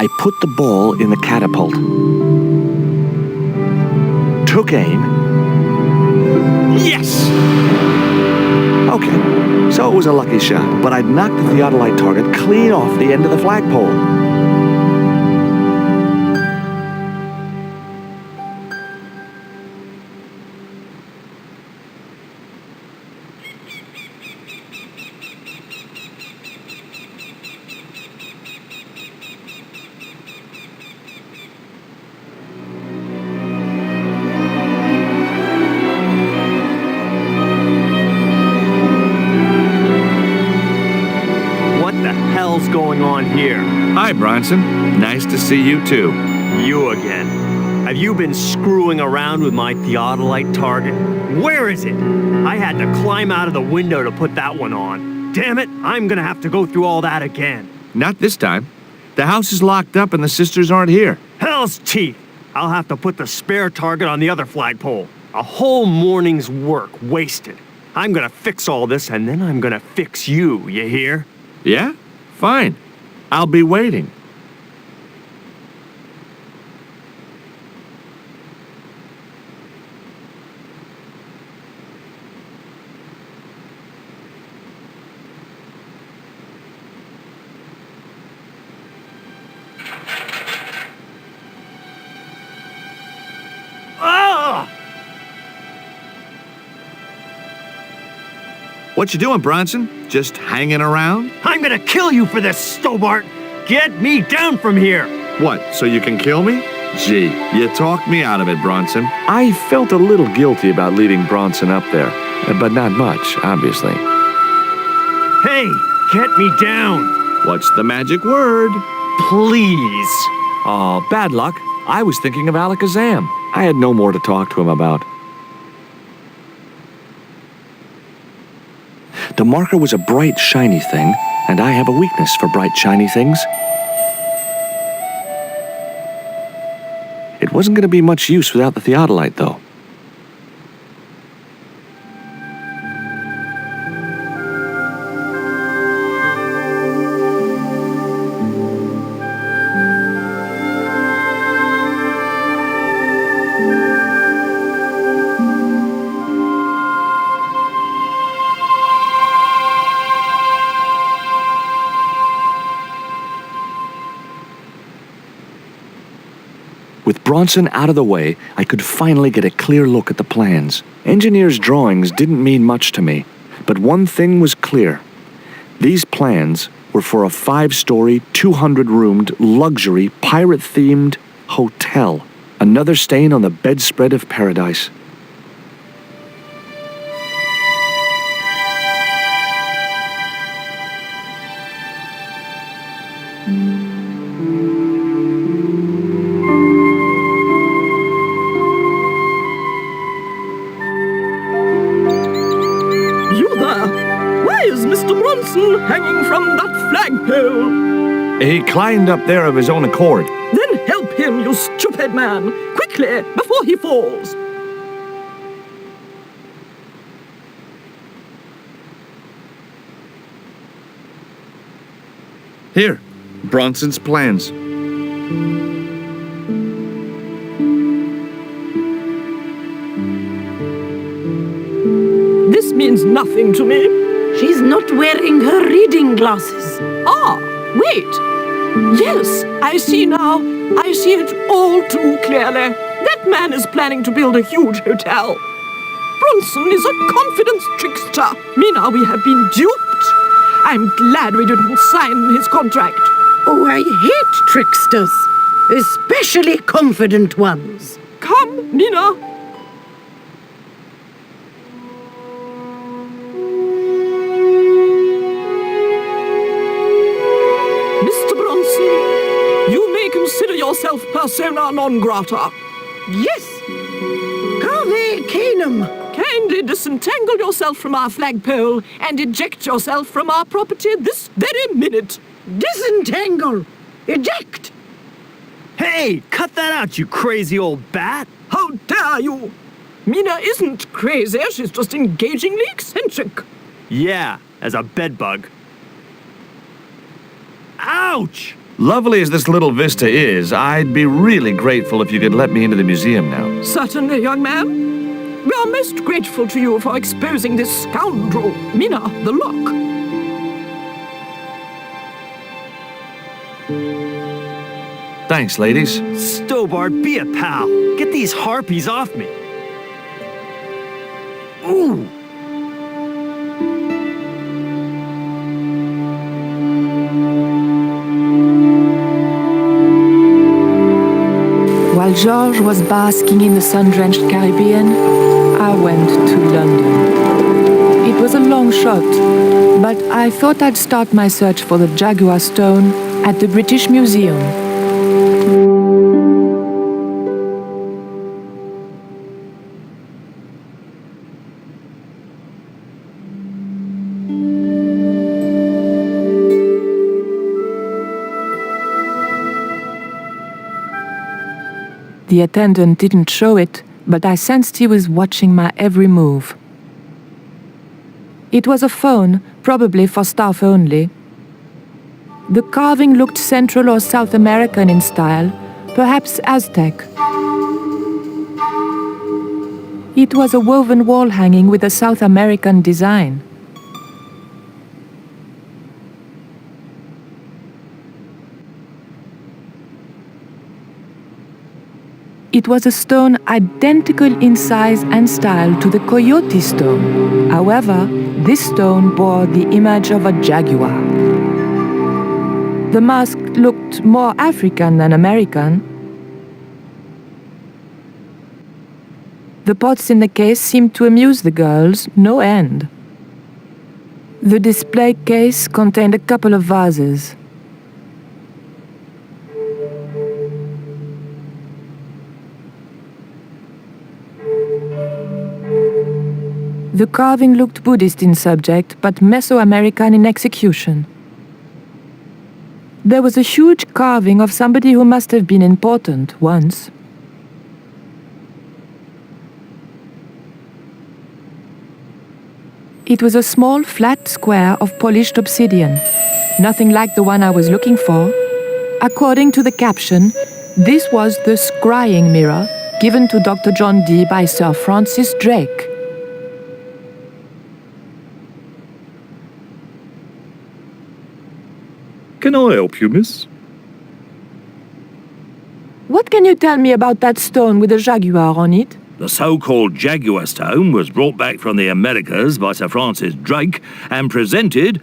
Speaker 1: I put the ball in the catapult. Took aim. Yes! Okay, so it was a lucky shot, but I'd knocked the theodolite target clean off the end of the flagpole.
Speaker 3: Going on here?
Speaker 1: Hi, Bronson. Nice to see you, too.
Speaker 3: You again. Have you been screwing around with my theodolite target? Where is it? I had to climb out of the window to put that one on. Damn it, I'm gonna have to go through all that again.
Speaker 1: Not this time. The house is locked up and the sisters aren't here.
Speaker 3: Hell's teeth! I'll have to put the spare target on the other flagpole. A whole morning's work wasted. I'm gonna fix all this and then I'm gonna fix you, you hear?
Speaker 1: Yeah? Fine. I'll be waiting. What you doing, Bronson? Just hanging around?
Speaker 3: I'm gonna kill you for this, Stobart! Get me down from here!
Speaker 1: What, so you can kill me? Gee, you talked me out of it, Bronson. I felt a little guilty about leaving Bronson up there, but not much, obviously.
Speaker 3: Hey, get me down!
Speaker 1: What's the magic word?
Speaker 3: Please!
Speaker 1: Oh, bad luck. I was thinking of Alakazam. I had no more to talk to him about. The marker was a bright, shiny thing, and I have a weakness for bright, shiny things. It wasn't going to be much use without the theodolite, though. With Bronson out of the way, I could finally get a clear look at the plans. Engineers' drawings didn't mean much to me, but one thing was clear. These plans were for a 5-story, 200-roomed, luxury, pirate-themed hotel. Another stain on the bedspread of paradise.
Speaker 6: Hanging from that flagpole.
Speaker 1: He climbed up there of his own accord.
Speaker 6: Then help him, you stupid man! Quickly, before he falls!
Speaker 1: Here, Bronson's plans.
Speaker 6: This means nothing to me.
Speaker 8: She's not wearing her reading glasses.
Speaker 6: Ah, wait. Yes, I see now. I see it all too clearly. That man is planning to build a huge hotel. Bronson is a confidence trickster. Mina, we have been duped. I'm glad we didn't sign his contract.
Speaker 8: Oh, I hate tricksters, especially confident ones.
Speaker 6: Come, Mina. Consider yourself persona non grata.
Speaker 8: Yes. Cave Canem.
Speaker 6: Kindly disentangle yourself from our flagpole and eject yourself from our property this very minute.
Speaker 8: Disentangle. Eject.
Speaker 3: Hey, cut that out, you crazy old bat!
Speaker 6: How dare you? Mina isn't crazy, she's just engagingly eccentric.
Speaker 3: Yeah, as a bedbug. Ouch!
Speaker 1: Lovely as this little vista is, I'd be really grateful if you could let me into the museum now.
Speaker 6: Certainly, young man. We are most grateful to you for exposing this scoundrel, Mina the Lock.
Speaker 1: Thanks, ladies.
Speaker 3: Stobart, be a pal. Get these harpies off me. Ooh!
Speaker 9: While George was basking in the sun-drenched Caribbean, I went to London. It was a long shot, but I thought I'd start my search for the Jaguar Stone at the British Museum. The attendant didn't show it, but I sensed he was watching my every move. It was a phone, probably for staff only. The carving looked Central or South American in style, perhaps Aztec. It was a woven wall hanging with a South American design. It was a stone identical in size and style to the Coyote stone. However, this stone bore the image of a jaguar. The mask looked more African than American. The pots in the case seemed to amuse the girls no end. The display case contained a couple of vases. The carving looked Buddhist in subject, but Mesoamerican in execution. There was a huge carving of somebody who must have been important once. It was a small flat square of polished obsidian, nothing like the one I was looking for. According to the caption, this was the scrying mirror given to Dr. John Dee by Sir Francis Drake.
Speaker 2: Can I help you, miss?
Speaker 9: What can you tell me about that stone with a jaguar on it?
Speaker 2: The so-called Jaguar stone was brought back from the Americas by Sir Francis Drake and presented,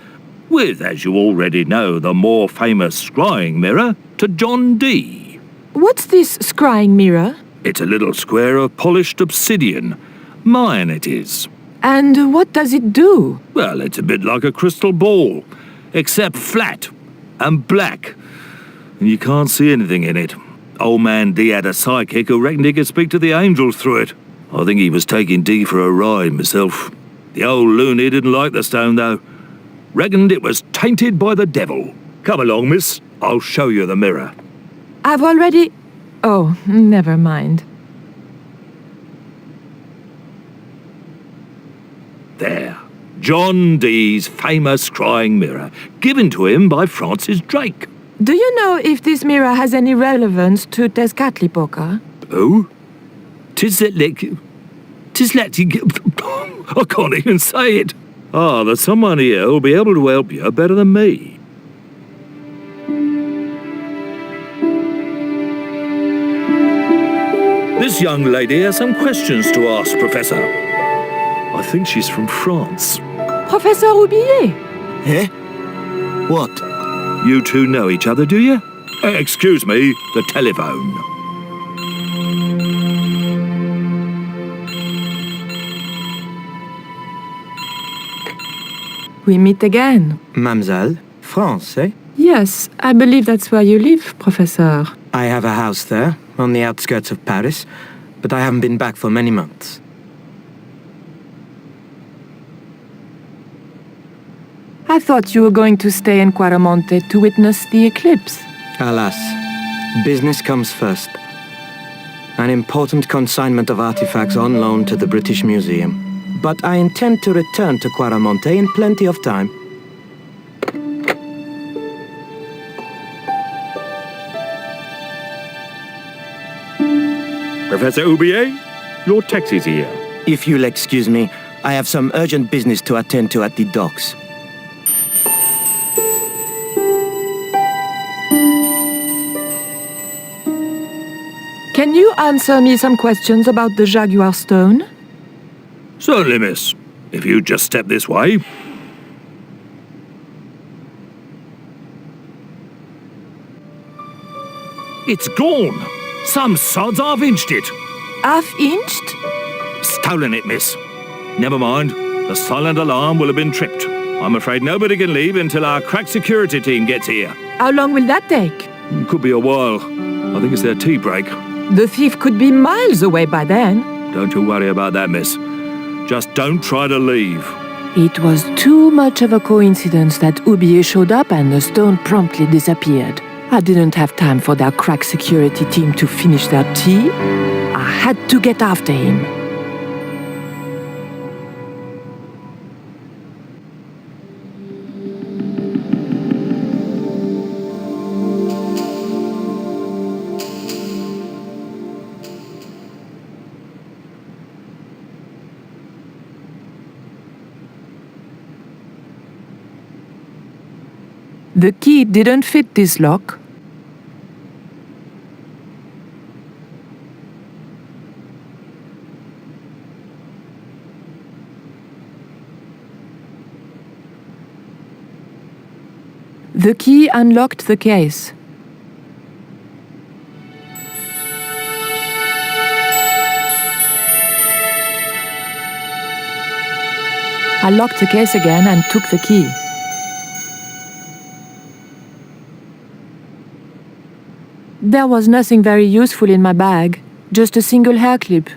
Speaker 2: with, as you already know, the more famous scrying mirror, to John Dee.
Speaker 9: What's this scrying mirror?
Speaker 2: It's a little square of polished obsidian. Mine it is.
Speaker 9: And what does it do?
Speaker 2: Well, it's a bit like a crystal ball, except flat and black. And you can't see anything in it. Old man Dee had a psychic who reckoned he could speak to the angels through it. I think he was taking Dee for a ride myself. The old loony didn't like the stone, though. Reckoned it was tainted by the devil. Come along, miss. I'll show you the mirror.
Speaker 9: I've already... Oh, never mind.
Speaker 2: There. John Dee's famous scrying mirror, given to him by Francis Drake.
Speaker 9: Do you know if this mirror has any relevance to Tezcatlipoca?
Speaker 2: Oh? I can't even say it. Ah, there's someone here who'll be able to help you better than me. This young lady has some questions to ask, Professor. I think she's from France.
Speaker 9: Professor Roubillier?
Speaker 7: Eh? What?
Speaker 2: You two know each other, do you? Excuse me, the telephone.
Speaker 9: We meet again.
Speaker 10: Mademoiselle, France, eh?
Speaker 9: Yes, I believe that's where you live, Professor.
Speaker 10: I have a house there, on the outskirts of Paris, but I haven't been back for many months.
Speaker 9: I thought you were going to stay in Quaramonte to witness the eclipse.
Speaker 10: Alas, business comes first. An important consignment of artifacts on loan to the British Museum. But I intend to return to Quaramonte in plenty of time.
Speaker 2: Professor Roubillier, your taxi's here.
Speaker 10: If you'll excuse me, I have some urgent business to attend to at the docks.
Speaker 9: Can you answer me some questions about the Jaguar stone?
Speaker 2: Certainly, miss. If you just step this way. It's gone. Some sods have inched it.
Speaker 9: Half-inched?
Speaker 2: Stolen it, miss. Never mind. The silent alarm will have been tripped. I'm afraid nobody can leave until our crack security team gets here.
Speaker 9: How long will that take?
Speaker 2: Could be a while. I think it's their tea break.
Speaker 9: The thief could be miles away by then.
Speaker 2: Don't you worry about that, miss. Just don't try to leave.
Speaker 9: It was too much of a coincidence that Roubillier showed up and the stone promptly disappeared. I didn't have time for their crack security team to finish their tea. I had to get after him. The key didn't fit this lock. The key unlocked the case. I locked the case again and took the key. There was nothing very useful in my bag, just a single hair clip.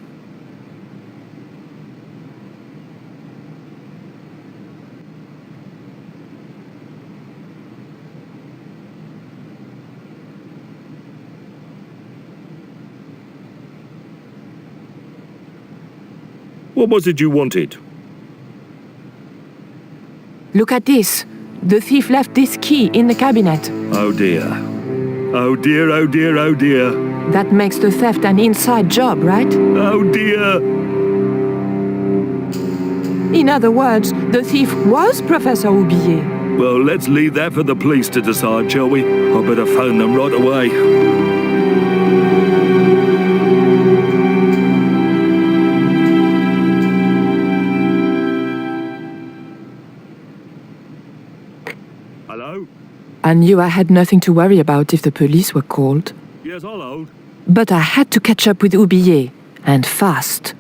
Speaker 2: What was it you wanted?
Speaker 9: Look at this. The thief left this key in the cabinet.
Speaker 2: Oh dear. Oh dear, oh dear, oh dear.
Speaker 9: That makes the theft an inside job, right?
Speaker 2: Oh dear.
Speaker 9: In other words, the thief was Professor Oublier.
Speaker 2: Well, let's leave that for the police to decide, shall we? I better phone them right away. Hello?
Speaker 9: I knew I had nothing to worry about if the police were called.
Speaker 2: Yes, hello.
Speaker 9: But I had to catch up with Oublier, and fast.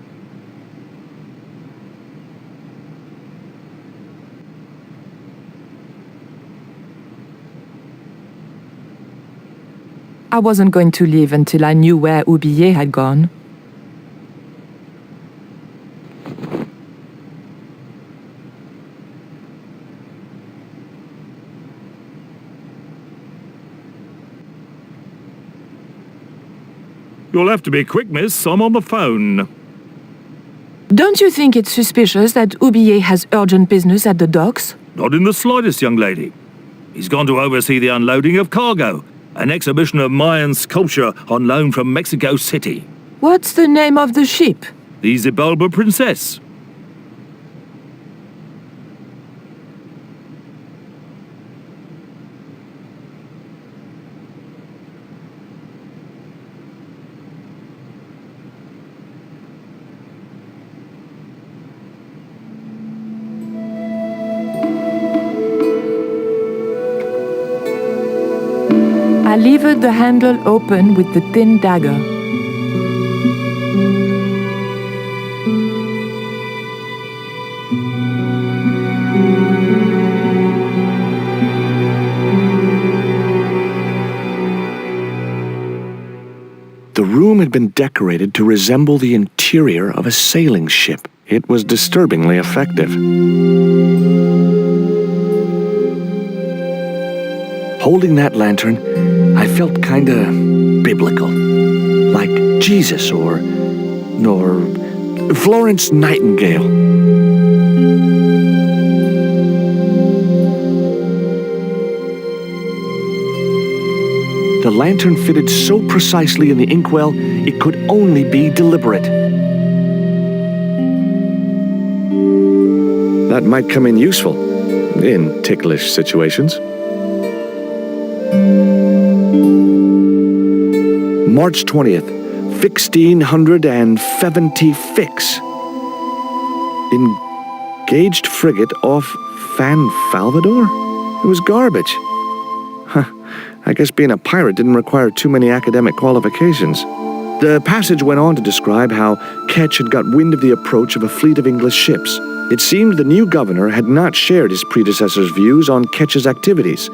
Speaker 9: I wasn't going to leave until I knew where Oublier had gone.
Speaker 2: You'll have to be quick, miss. I'm on the phone.
Speaker 9: Don't you think it's suspicious that Oublier has urgent business at the docks?
Speaker 2: Not in the slightest, young lady. He's gone to oversee the unloading of cargo, an exhibition of Mayan sculpture on loan from Mexico City.
Speaker 9: What's the name of the ship?
Speaker 2: The Xibalba Princess.
Speaker 9: I levered the handle open with the thin dagger.
Speaker 1: The room had been decorated to resemble the interior of a sailing ship. It was disturbingly effective. Holding that lantern, I felt kinda biblical. Like Jesus or Florence Nightingale. The lantern fitted so precisely in the inkwell, it could only be deliberate. That might come in useful in ticklish situations. March 20th, 1670 fix. Engaged frigate off Fan Salvador? It was garbage. Huh. I guess being a pirate didn't require too many academic qualifications. The passage went on to describe how Ketch had got wind of the approach of a fleet of English ships. It seemed the new governor had not shared his predecessor's views on Ketch's activities.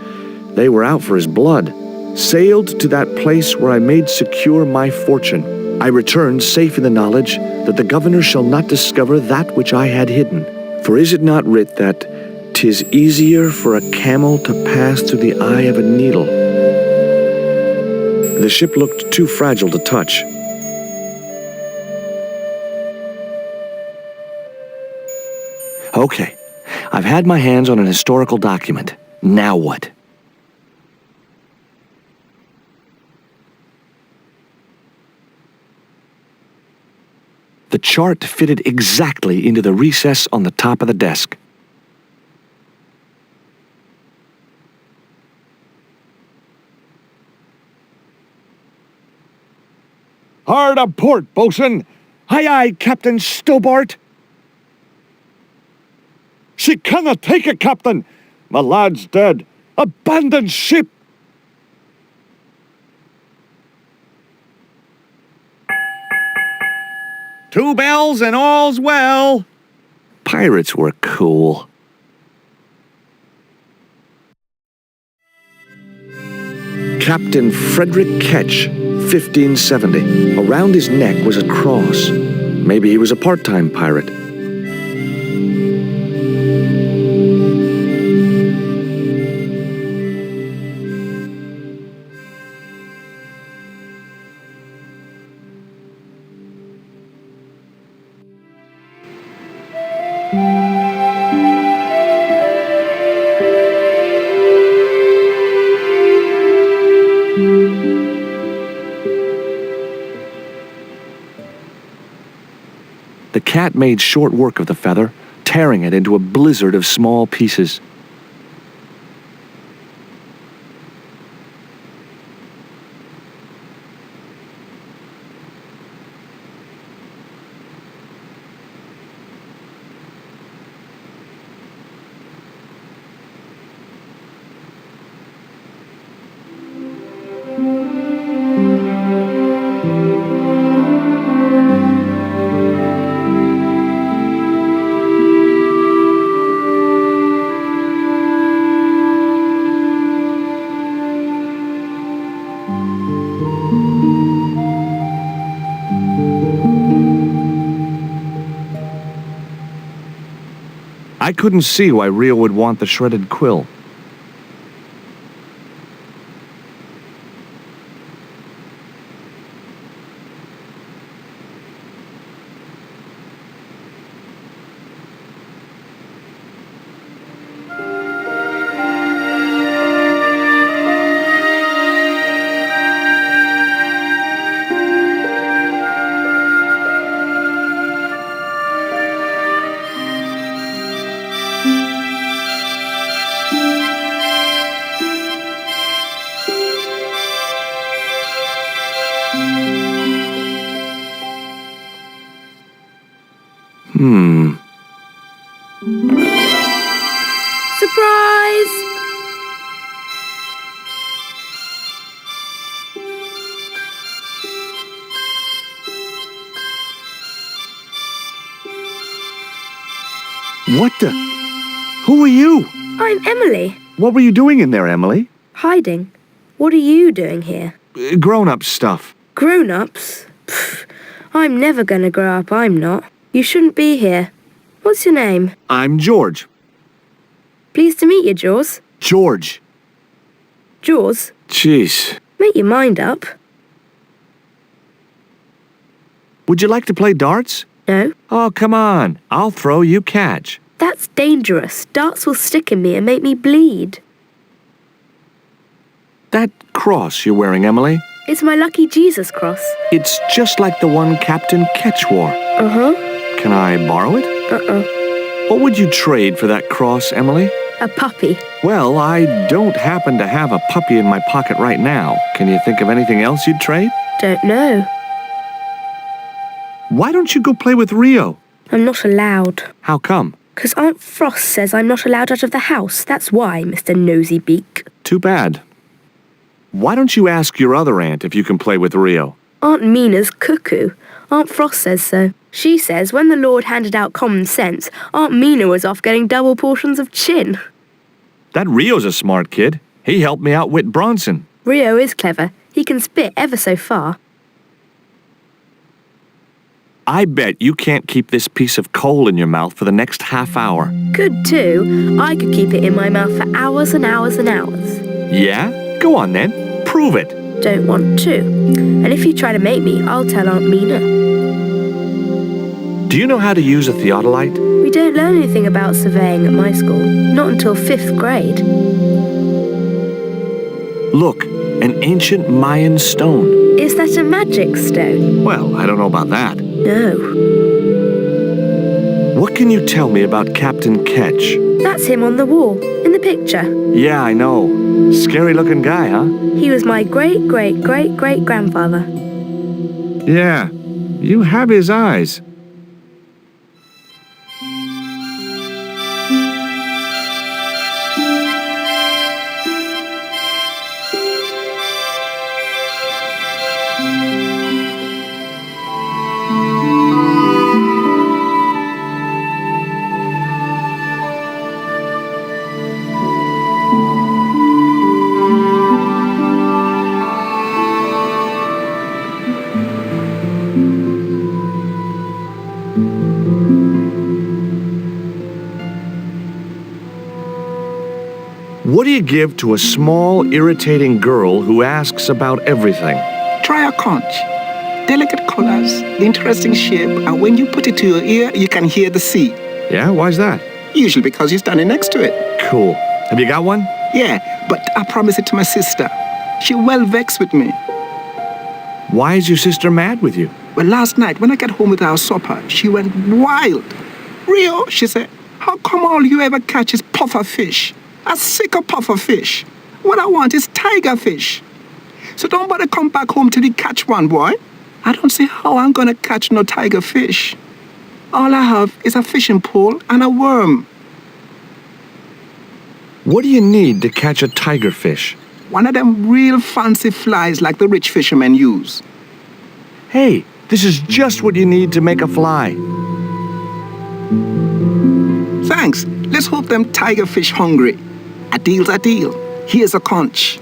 Speaker 1: They were out for his blood. Sailed to that place where I made secure my fortune. I returned safe in the knowledge that the governor shall not discover that which I had hidden. For is it not writ that 'tis easier for a camel to pass through the eye of a needle? The ship looked too fragile to touch. Okay, I've had my hands on an historical document. Now what? The chart fitted exactly into the recess on the top of the desk. Hard a port, bosun! Aye, aye, Captain Stobart! She cannot take it, Captain! My lad's dead. Abandon ship!
Speaker 3: Two bells and all's well.
Speaker 1: Pirates were cool. Captain Frederick Ketch, 1570. Around his neck was a cross. Maybe he was a part-time pirate. The cat made short work of the feather, tearing it into a blizzard of small pieces. I couldn't see why Rio would want the shredded quill.
Speaker 11: Surprise!
Speaker 1: What the? Who are you?
Speaker 11: I'm Emily.
Speaker 1: What were you doing in there, Emily?
Speaker 11: Hiding. What are you doing here?
Speaker 1: Grown-up stuff.
Speaker 11: Grown-ups? Pfft, I'm never gonna grow up, I'm not. You shouldn't be here. What's your name?
Speaker 1: I'm George.
Speaker 11: Pleased to meet you, Jaws.
Speaker 1: George.
Speaker 11: Jaws?
Speaker 1: Jeez.
Speaker 11: Make your mind up.
Speaker 1: Would you like to play darts?
Speaker 11: No.
Speaker 1: Oh, come on. I'll throw, you catch.
Speaker 11: That's dangerous. Darts will stick in me and make me bleed.
Speaker 1: That cross you're wearing, Emily,
Speaker 11: It's my lucky Jesus cross.
Speaker 1: it's just like the one Captain Ketch wore.
Speaker 11: Uh-huh.
Speaker 1: Can I borrow it?
Speaker 11: Uh-uh.
Speaker 1: What would you trade for that cross, Emily?
Speaker 11: A puppy.
Speaker 1: Well, I don't happen to have a puppy in my pocket right now. Can you think of anything else you'd trade?
Speaker 11: Don't know.
Speaker 1: Why don't you go play with Rio?
Speaker 11: I'm not allowed.
Speaker 1: How come?
Speaker 11: 'Cause Aunt Frost says I'm not allowed out of the house. That's why, Mr. Nosy Beak.
Speaker 1: Too bad. Why don't you ask your other aunt if you can play with Rio?
Speaker 11: Aunt Mina's cuckoo. Aunt Frost says so. She says when the Lord handed out common sense, Aunt Mina was off getting double portions of chin.
Speaker 1: That Rio's a smart kid. He helped me outwit Bronson.
Speaker 11: Rio is clever. He can spit ever so far.
Speaker 1: I bet you can't keep this piece of coal in your mouth for the next half hour.
Speaker 11: Could too. I could keep it in my mouth for hours and hours and hours.
Speaker 1: Yeah? Go on then. Prove it.
Speaker 11: Don't want to. And if you try to make me, I'll tell Aunt Mina.
Speaker 1: Do you know how to use a theodolite?
Speaker 11: We don't learn anything about surveying at my school. Not until 5th grade.
Speaker 1: Look, an ancient Mayan stone.
Speaker 11: Is that a magic stone?
Speaker 1: Well, I don't know about that.
Speaker 11: No.
Speaker 1: What can you tell me about Captain Ketch?
Speaker 11: That's him on the wall, in the picture.
Speaker 1: Yeah, I know. Scary looking guy, huh?
Speaker 11: He was my great-great-great-great-grandfather.
Speaker 1: Yeah, you have his eyes. What do you give to a small, irritating girl who asks about everything?
Speaker 7: Try a conch. Delicate colors, interesting shape, and when you put it to your ear, you can hear the sea.
Speaker 1: Yeah, why's that?
Speaker 7: Usually because you're standing next to it.
Speaker 1: Cool. Have you got one?
Speaker 7: Yeah, but I promised it to my sister. She well vexed with me.
Speaker 1: Why is your sister mad with you?
Speaker 7: Well, last night when I got home with our supper, she went wild. Rio, she said, how come all you ever catch is puffer fish? A sicker puffer fish. What I want is tiger fish. So don't bother come back home till you catch one, boy. I don't see how I'm gonna catch no tiger fish. All I have is a fishing pole and a worm.
Speaker 1: What do you need to catch a tiger fish?
Speaker 7: One of them real fancy flies like the rich fishermen use.
Speaker 1: Hey, this is just what you need to make a fly.
Speaker 7: Thanks. Let's hope them tiger fish hungry. A deal's a deal. Here's a conch.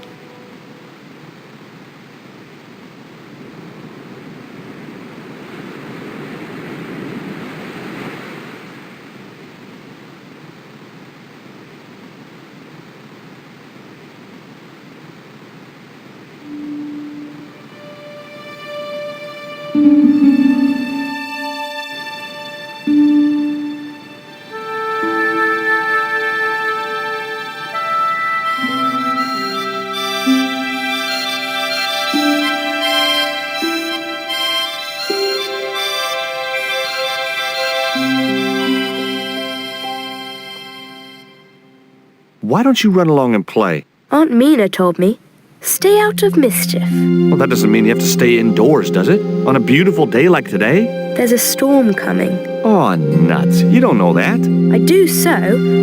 Speaker 1: Why don't you run along and play?
Speaker 11: Aunt Mina told me, stay out of mischief.
Speaker 1: Well, that doesn't mean you have to stay indoors, does it? On a beautiful day like today?
Speaker 11: There's a storm coming.
Speaker 1: Oh, nuts. You don't know that.
Speaker 11: I do so.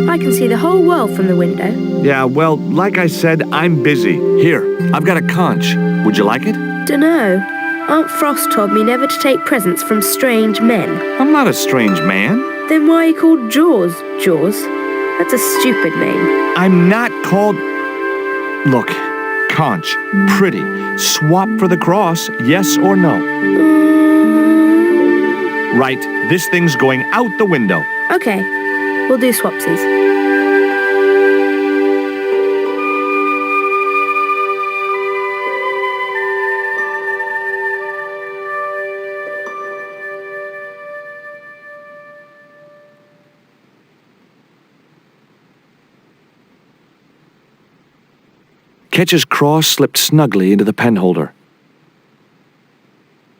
Speaker 11: I can see the whole world from the window.
Speaker 1: Yeah, well, like I said, I'm busy. Here, I've got a conch. Would you like it?
Speaker 11: Dunno. Aunt Frost told me never to take presents from strange men.
Speaker 1: I'm not a strange man.
Speaker 11: Then why are you called Jaws? Jaws? That's a stupid name.
Speaker 1: I'm not called... Look, conch, pretty. Swap for the cross, yes or no? Right, this thing's going out the window.
Speaker 11: Okay, we'll do swapsies.
Speaker 1: Ketch's cross slipped snugly into the penholder.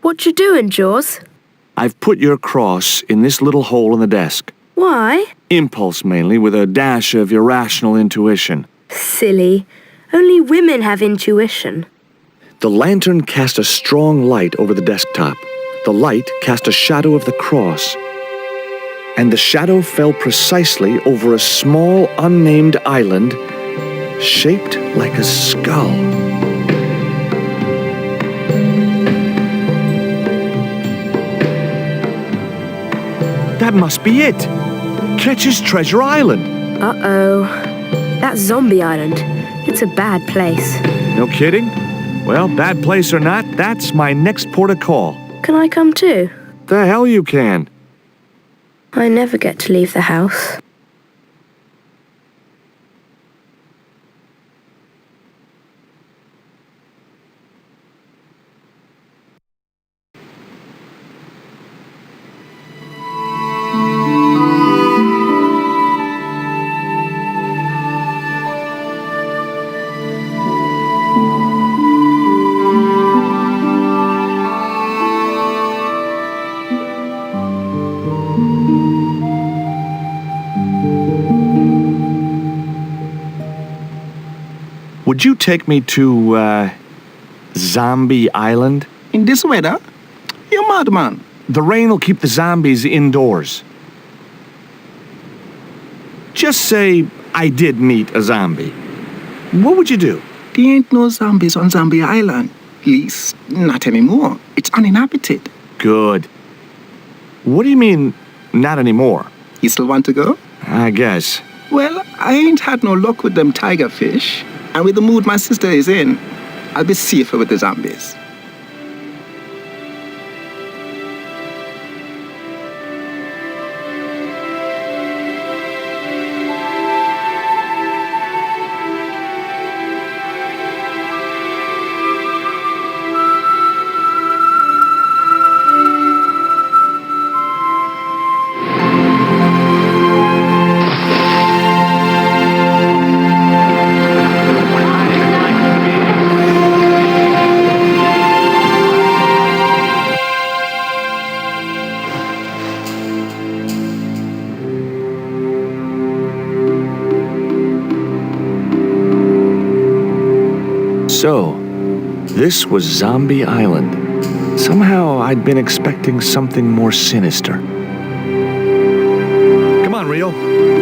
Speaker 11: What you doing, Jaws?
Speaker 1: I've put your cross in this little hole in the desk.
Speaker 11: Why?
Speaker 1: Impulse mainly, with a dash of irrational intuition.
Speaker 11: Silly. Only women have intuition.
Speaker 1: The lantern cast a strong light over the desktop. The light cast a shadow of the cross. And the shadow fell precisely over a small, unnamed island shaped like a skull. That must be it! Ketch's Treasure Island!
Speaker 11: Uh-oh. That's Zombie Island. It's a bad place.
Speaker 1: No kidding? Well, bad place or not, that's my next port of call.
Speaker 11: Can I come too?
Speaker 1: The hell you can.
Speaker 11: I never get to leave the house.
Speaker 1: Would you take me to, Zombie Island?
Speaker 7: In this weather? You're mad, man.
Speaker 1: The rain will keep the zombies indoors. Just say I did meet a zombie. What would you do?
Speaker 7: There ain't no zombies on Zombie Island. At least, not anymore. It's uninhabited.
Speaker 1: Good. What do you mean, not anymore?
Speaker 7: You still want to go?
Speaker 1: I guess.
Speaker 7: Well, I ain't had no luck with them tiger fish. And with the mood my sister is in, I'll be safer with the zombies.
Speaker 1: So, this was Zombie Island. Somehow I'd been expecting something more sinister. Come on, Rio.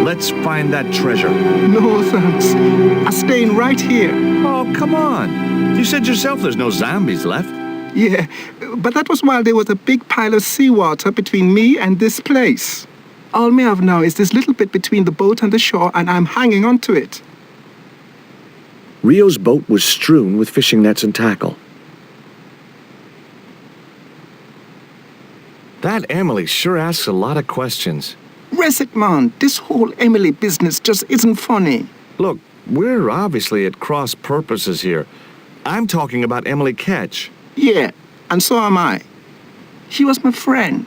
Speaker 1: Let's find that treasure.
Speaker 7: No, thanks. I'm staying right here.
Speaker 1: Oh, come on. You said yourself there's no zombies left.
Speaker 7: Yeah, but that was while there was a big pile of seawater between me and this place. All me have now is this little bit between the boat and the shore, and I'm hanging on to it.
Speaker 1: Rio's boat was strewn with fishing nets and tackle. That Emily sure asks a lot of questions.
Speaker 7: Reset, man. This whole Emily business just isn't funny.
Speaker 1: Look, we're obviously at cross purposes here. I'm talking about Emily Ketch.
Speaker 7: Yeah, and so am I. She was my friend.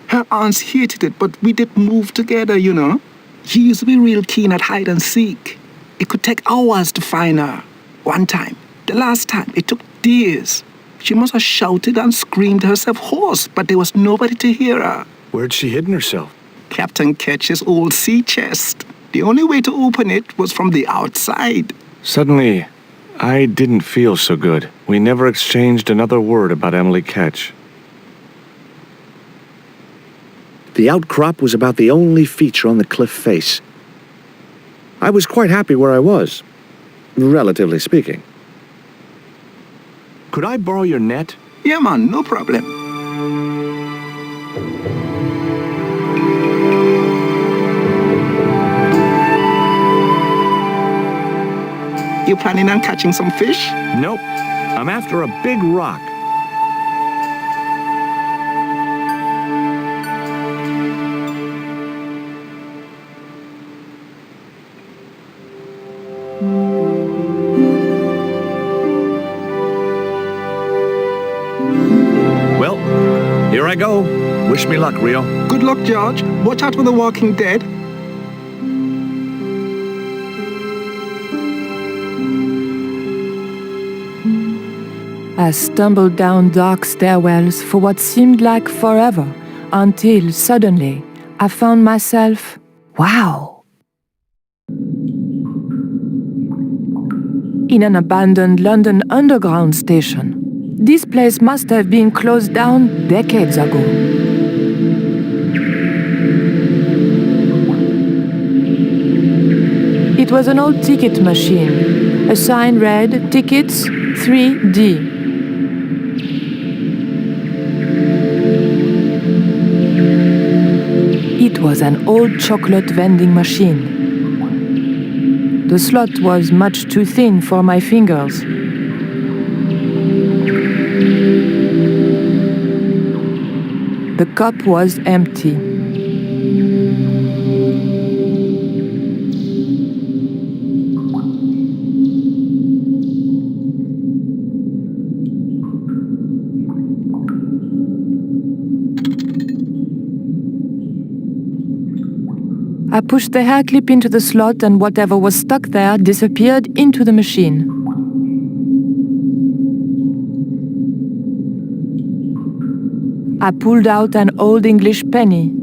Speaker 7: Her aunts hated it, but we did move together, you know. She used to be real keen at hide and seek. It could take hours to find her. One time, the last time, it took days. She must have shouted and screamed herself hoarse, but there was nobody to hear her.
Speaker 1: Where'd she hidden herself?
Speaker 7: Captain Ketch's old sea chest. The only way to open it was from the outside.
Speaker 1: Suddenly, I didn't feel so good. We never exchanged another word about Emily Ketch. The outcrop was about the only feature on the cliff face. I was quite happy where I was, relatively speaking. Could I borrow your net?
Speaker 7: Yeah, man, no problem. You planning on catching some fish?
Speaker 1: Nope. I'm after a big rock. Well, here I go. Wish me luck, Rio.
Speaker 7: Good luck, George. Watch out for the Walking Dead.
Speaker 9: I stumbled down dark stairwells for what seemed like forever, until suddenly I found myself, wow, in an abandoned London Underground station. This place must have been closed down decades ago. It was an old ticket machine. A sign read, "Tickets 3D." It was an old chocolate vending machine. The slot was much too thin for my fingers. The cup was empty. I pushed the hair clip into the slot and whatever was stuck there disappeared into the machine. I pulled out an old English penny.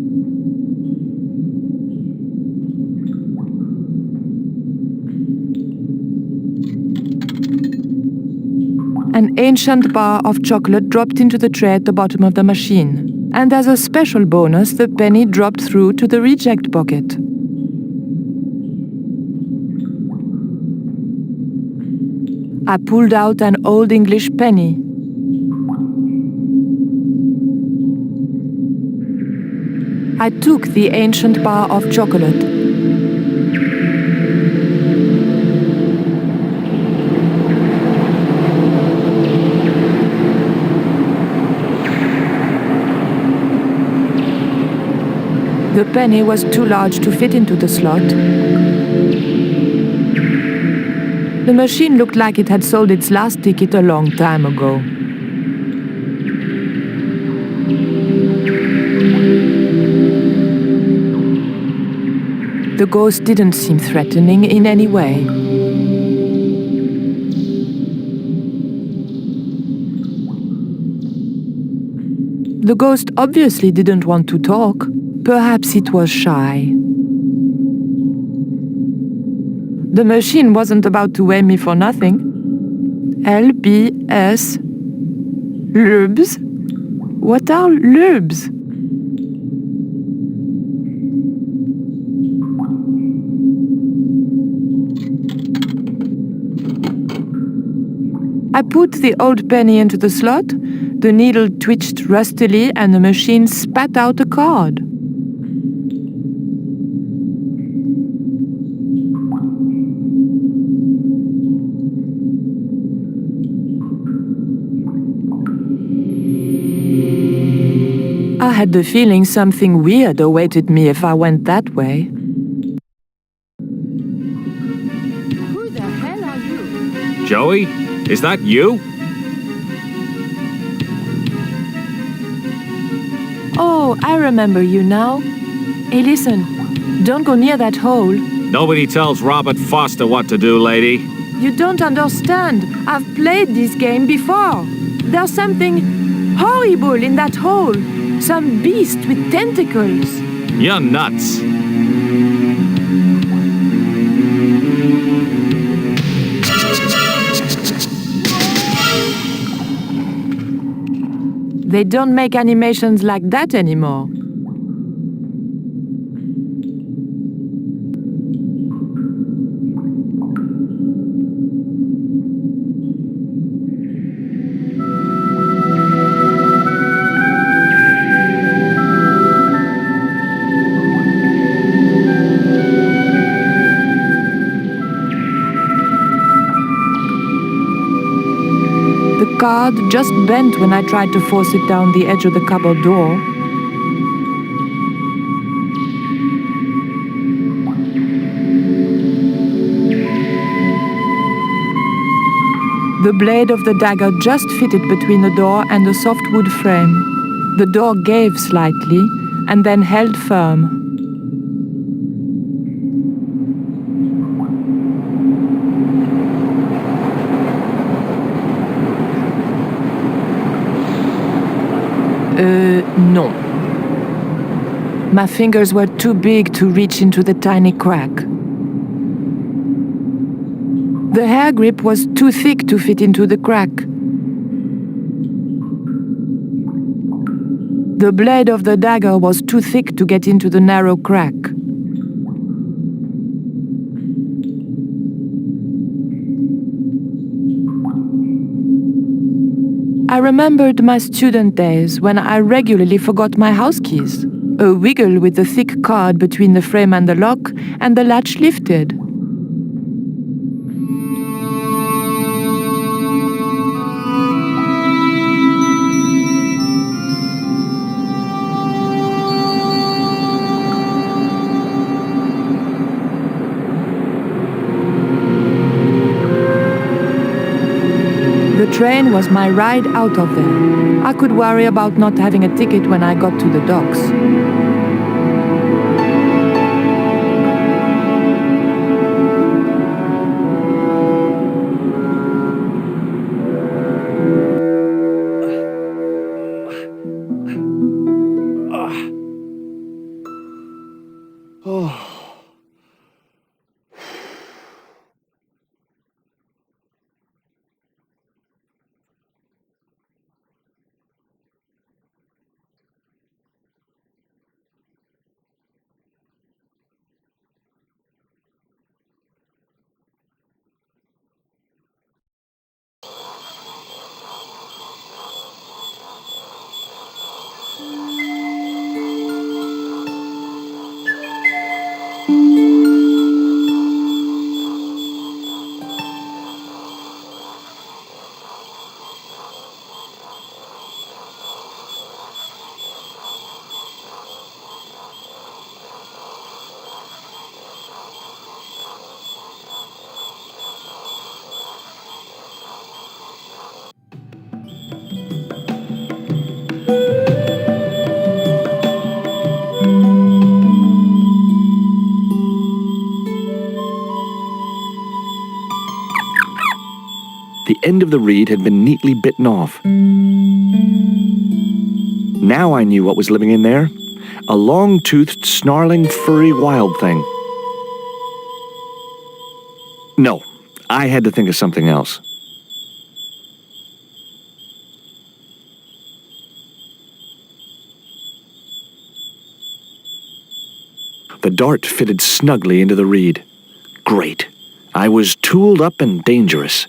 Speaker 9: An ancient bar of chocolate dropped into the tray at the bottom of the machine. And as a special bonus, the penny dropped through to the reject bucket. I pulled out an old English penny. I took the ancient bar of chocolate. The penny was too large to fit into the slot. The machine looked like it had sold its last ticket a long time ago. The ghost didn't seem threatening in any way. The ghost obviously didn't want to talk. Perhaps it was shy. The machine wasn't about to weigh me for nothing. LBS. Lubes? What are lubes? I put the old penny into the slot, the needle twitched rustily, and the machine spat out a card. I had the feeling something weird awaited me if I went that way. Who the hell are you?
Speaker 12: Joey, is that you?
Speaker 9: Oh, I remember you now. Hey, listen, don't go near that hole.
Speaker 12: Nobody tells Robert Foster what to do, lady.
Speaker 9: You don't understand. I've played this game before. There's something horrible in that hole. Some beast with tentacles.
Speaker 12: You're nuts.
Speaker 9: They don't make animations like that anymore. The card just bent when I tried to force it down the edge of the cupboard door. The blade of the dagger just fitted between the door and the softwood frame. The door gave slightly and then held firm. No. My fingers were too big to reach into the tiny crack. The hair grip was too thick to fit into the crack. The blade of the dagger was too thick to get into the narrow crack. I remembered my student days when I regularly forgot my house keys. A wiggle with the thick card between the frame and the lock, and the latch lifted. The train was my ride out of there. I could worry about not having a ticket when I got to the docks.
Speaker 1: The end of the reed had been neatly bitten off. Now I knew what was living in there. A long-toothed, snarling, furry wild thing. No, I had to think of something else. The dart fitted snugly into the reed. Great. I was tooled up and dangerous.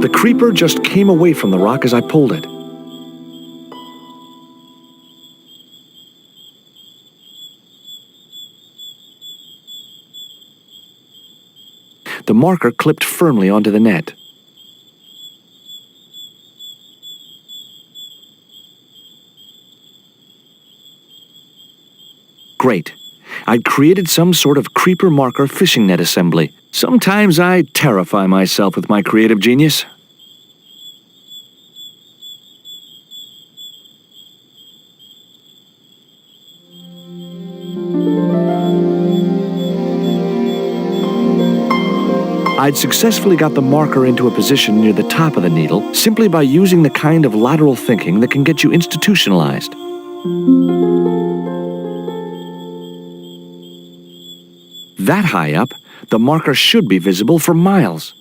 Speaker 1: The creeper just came away from the rock as I pulled it. The marker clipped firmly onto the net. Great. I'd created some sort of creeper marker fishing net assembly. Sometimes I terrify myself with my creative genius. I'd successfully got the marker into a position near the top of the needle simply by using the kind of lateral thinking that can get you institutionalized. That high up, the marker should be visible for miles.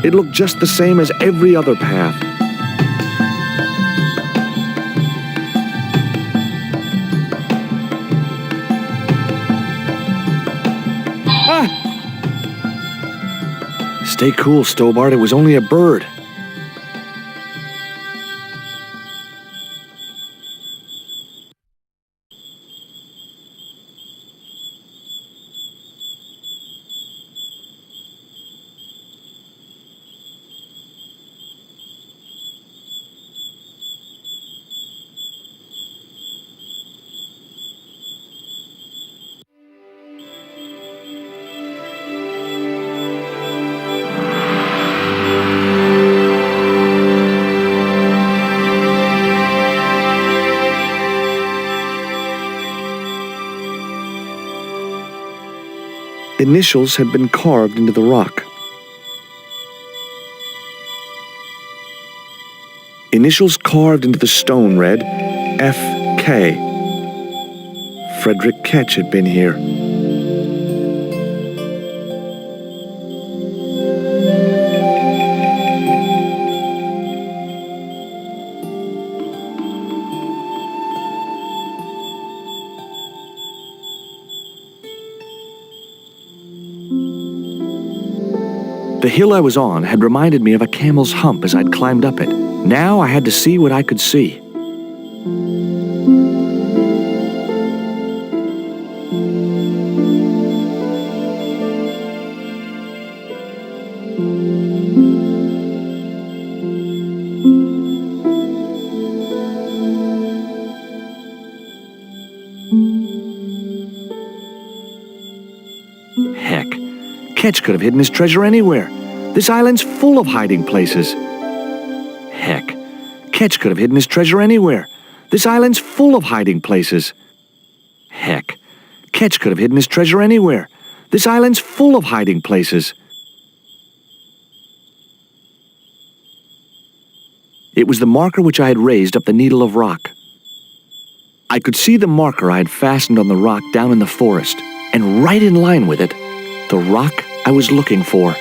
Speaker 1: It looked just the same as every other path. Ah! Stay cool, Stobart. It was only a bird. Initials had been carved into the rock. Initials carved into the stone read F.K. Frederick Ketch had been here. The hill I was on had reminded me of a camel's hump as I'd climbed up it. Now I had to see what I could see. Heck, Ketch could have hidden his treasure anywhere. This island's full of hiding places. Heck, Ketch could have hidden his treasure anywhere. This island's full of hiding places. Heck, Ketch could have hidden his treasure anywhere. This island's full of hiding places. It was the marker which I had raised up the needle of rock. I could see the marker I had fastened on the rock down in the forest, and right in line with it, the rock I was looking for.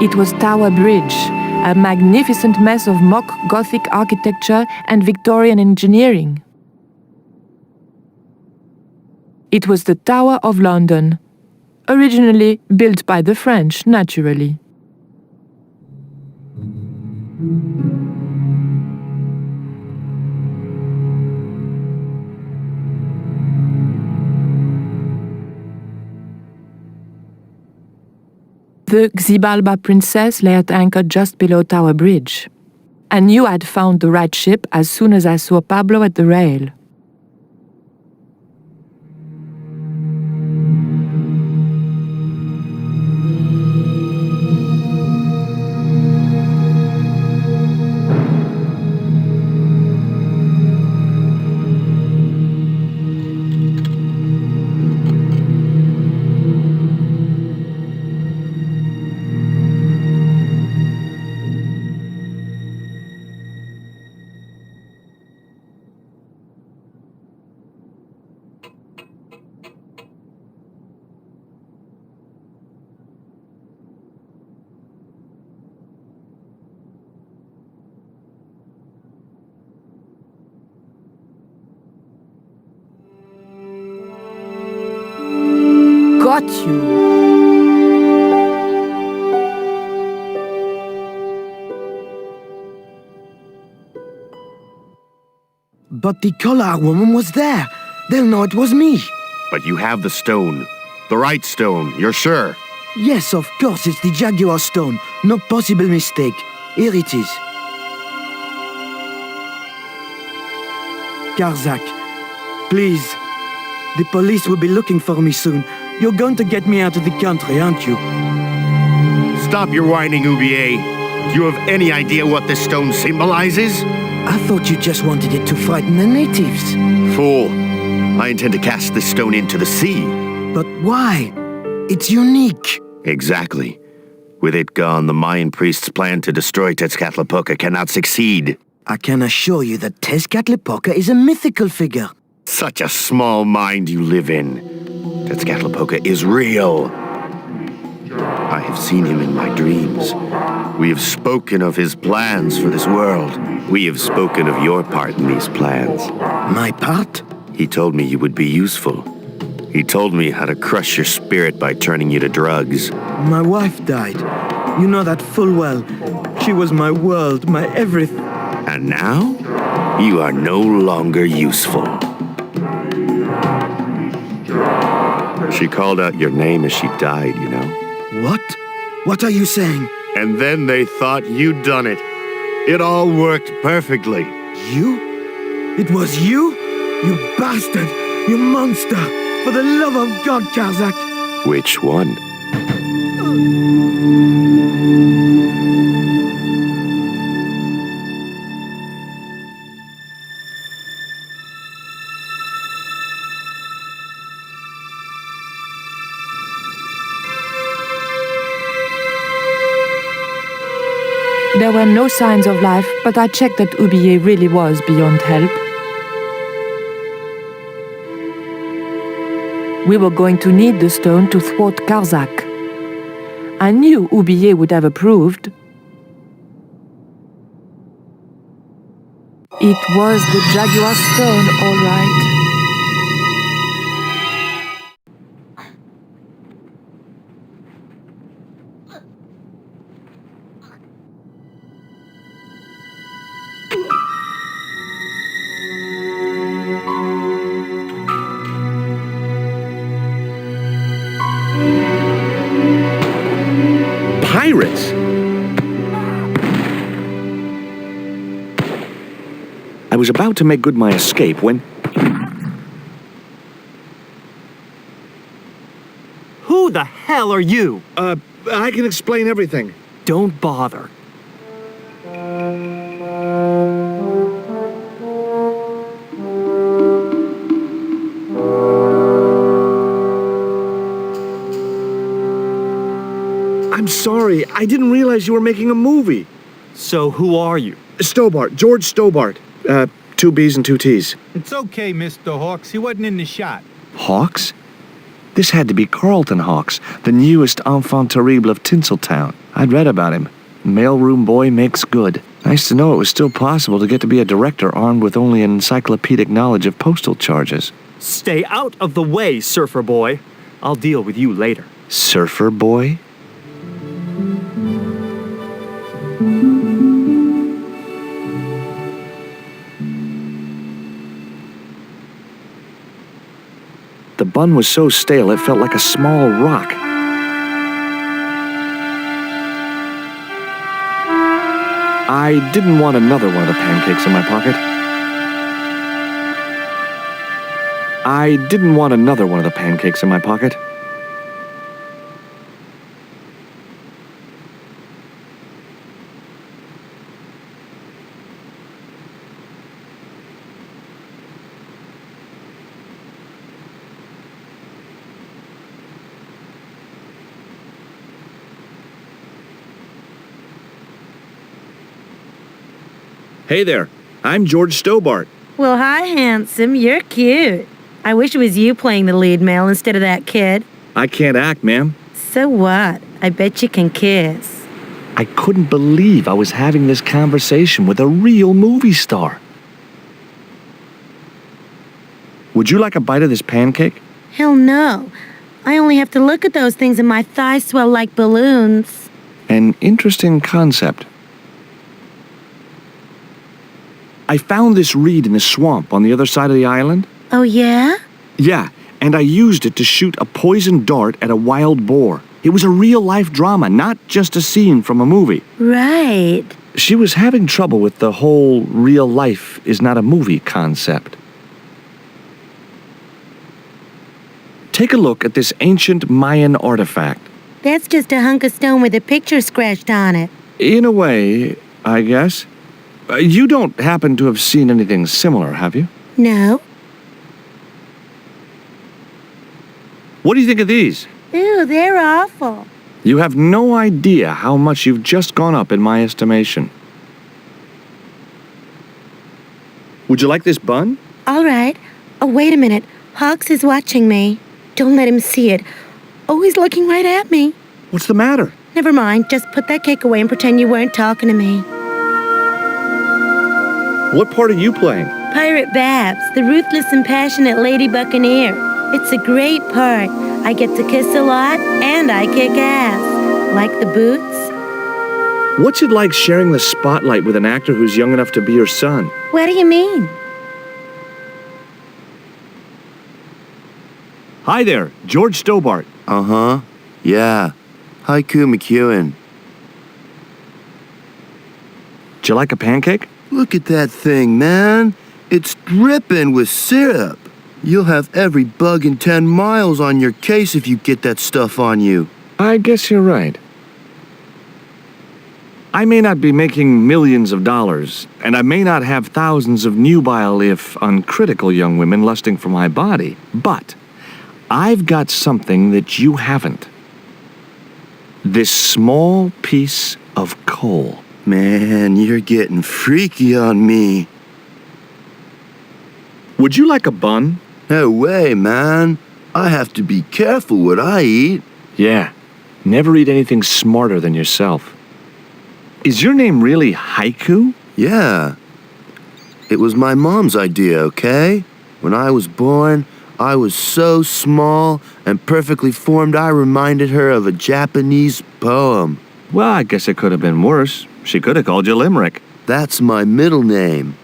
Speaker 9: It was Tower Bridge, a magnificent mess of mock Gothic architecture and Victorian engineering. It was the Tower of London, originally built by the French, naturally. The Xibalba Princess lay at anchor just below Tower Bridge. I knew I'd found the right ship as soon as I saw Pablo at the rail. Got you!
Speaker 10: But the collar woman was there. They'll know it was me.
Speaker 13: But you have the stone. The right stone, you're sure?
Speaker 10: Yes, of course, it's the Jaguar stone. No possible mistake. Here it is. Karzak, please, The police will be looking for me soon. You're going to get me out of the country, aren't you?
Speaker 13: Stop your whining, Ubier. Do you have any idea what this stone symbolizes?
Speaker 10: I thought you just wanted it to frighten the natives.
Speaker 13: Fool. I intend to cast this stone into the sea.
Speaker 10: But why? It's unique.
Speaker 13: Exactly. With it gone, the Mayan priest's plan to destroy Tezcatlipoca cannot succeed.
Speaker 10: I can assure you that Tezcatlipoca is a mythical figure.
Speaker 13: Such a small mind you live in. Tezcatlipoca is real. I have seen him in my dreams. We have spoken of his plans for this world. We have spoken of your part in these plans.
Speaker 10: My part?
Speaker 13: He told me you would be useful. He told me how to crush your spirit by turning you to drugs.
Speaker 10: My wife died. You know that full well. She was my world, my everything.
Speaker 13: And now, you are no longer useful. She called out your name as she died, you know?
Speaker 10: What? What are you saying?
Speaker 13: And then they thought you'd done it. It all worked perfectly.
Speaker 10: You? It was you? You bastard! You monster! For the love of God, Karzak!
Speaker 13: Which one?
Speaker 9: There were no signs of life, but I checked that Ubier really was beyond help. We were going to need the stone to thwart Karzak. I knew Ubier would have approved. It was the Jaguar stone, all right.
Speaker 1: Pirates? I was about to make good my escape when...
Speaker 3: Who the hell are you?
Speaker 1: I can explain everything.
Speaker 3: Don't bother.
Speaker 1: I'm sorry. I didn't realize you were making a movie.
Speaker 3: So who are you?
Speaker 1: Stobart. George Stobart. 2 B's and 2 T's.
Speaker 4: It's okay, Mr. Hawks. He wasn't in the shot.
Speaker 1: Hawks? This had to be Carlton Hawks, the newest enfant terrible of Tinseltown. I'd read about him. Mailroom boy makes good. Nice to know it was still possible to get to be a director armed with only an encyclopedic knowledge of postal charges.
Speaker 3: Stay out of the way, surfer boy. I'll deal with you later.
Speaker 1: Surfer boy? The bun was so stale it felt like a small rock. I didn't want another one of the pancakes in my pocket. I didn't want another one of the pancakes in my pocket. Hey there, I'm George Stobart.
Speaker 8: Well, hi, handsome. You're cute. I wish it was you playing the lead male instead of that kid.
Speaker 1: I can't act, ma'am.
Speaker 8: So what? I bet you can kiss.
Speaker 1: I couldn't believe I was having this conversation with a real movie star. Would you like a bite of this pancake?
Speaker 8: Hell no. I only have to look at those things and my thighs swell like balloons.
Speaker 1: An interesting concept. I found this reed in the swamp on the other side of the island.
Speaker 8: Oh, yeah?
Speaker 1: Yeah, and I used it to shoot a poisoned dart at a wild boar. It was a real-life drama, not just a scene from a movie.
Speaker 8: Right.
Speaker 1: She was having trouble with the whole real life is not a movie concept. take a look at this ancient Mayan artifact.
Speaker 8: That's just a hunk of stone with a picture scratched on it.
Speaker 1: In a way, I guess. You don't happen to have seen anything similar, have you?
Speaker 8: No.
Speaker 1: What do you think of these?
Speaker 8: Ew, they're awful.
Speaker 1: You have no idea how much you've just gone up in my estimation. Would you like this bun?
Speaker 8: All right. Oh, wait a minute. Hawks is watching me. Don't let him see it. Oh, he's looking right at me.
Speaker 1: What's the matter?
Speaker 8: Never mind. Just put that cake away and pretend you weren't talking to me.
Speaker 1: What part are you playing?
Speaker 8: Pirate Babs, the ruthless and passionate Lady Buccaneer. It's a great part. I get to kiss a lot, and I kick ass. Like the boots?
Speaker 1: What's it like sharing the spotlight with an actor who's young enough to be your son?
Speaker 8: What do you mean?
Speaker 1: Hi there, George Stobart.
Speaker 13: Uh-huh. Yeah. Haiku McEwen.
Speaker 1: Do you like a pancake?
Speaker 13: Look at that thing, man. It's dripping with syrup. You'll have every bug in 10 miles on your case if you get that stuff on you.
Speaker 1: I guess you're right. I may not be making millions of dollars, and I may not have thousands of nubile, if uncritical, young women lusting for my body, but I've got something that you haven't. This small piece of coal.
Speaker 13: Man, you're getting freaky on me.
Speaker 1: Would you like a bun?
Speaker 13: No way, man. I have to be careful what I eat.
Speaker 1: Yeah, never eat anything smarter than yourself. Is your name really Haiku?
Speaker 13: Yeah. It was my mom's idea, okay? When I was born, I was so small and perfectly formed I reminded her of a Japanese poem.
Speaker 1: Well, I guess it could have been worse. She could have called you Limerick.
Speaker 13: That's my middle name.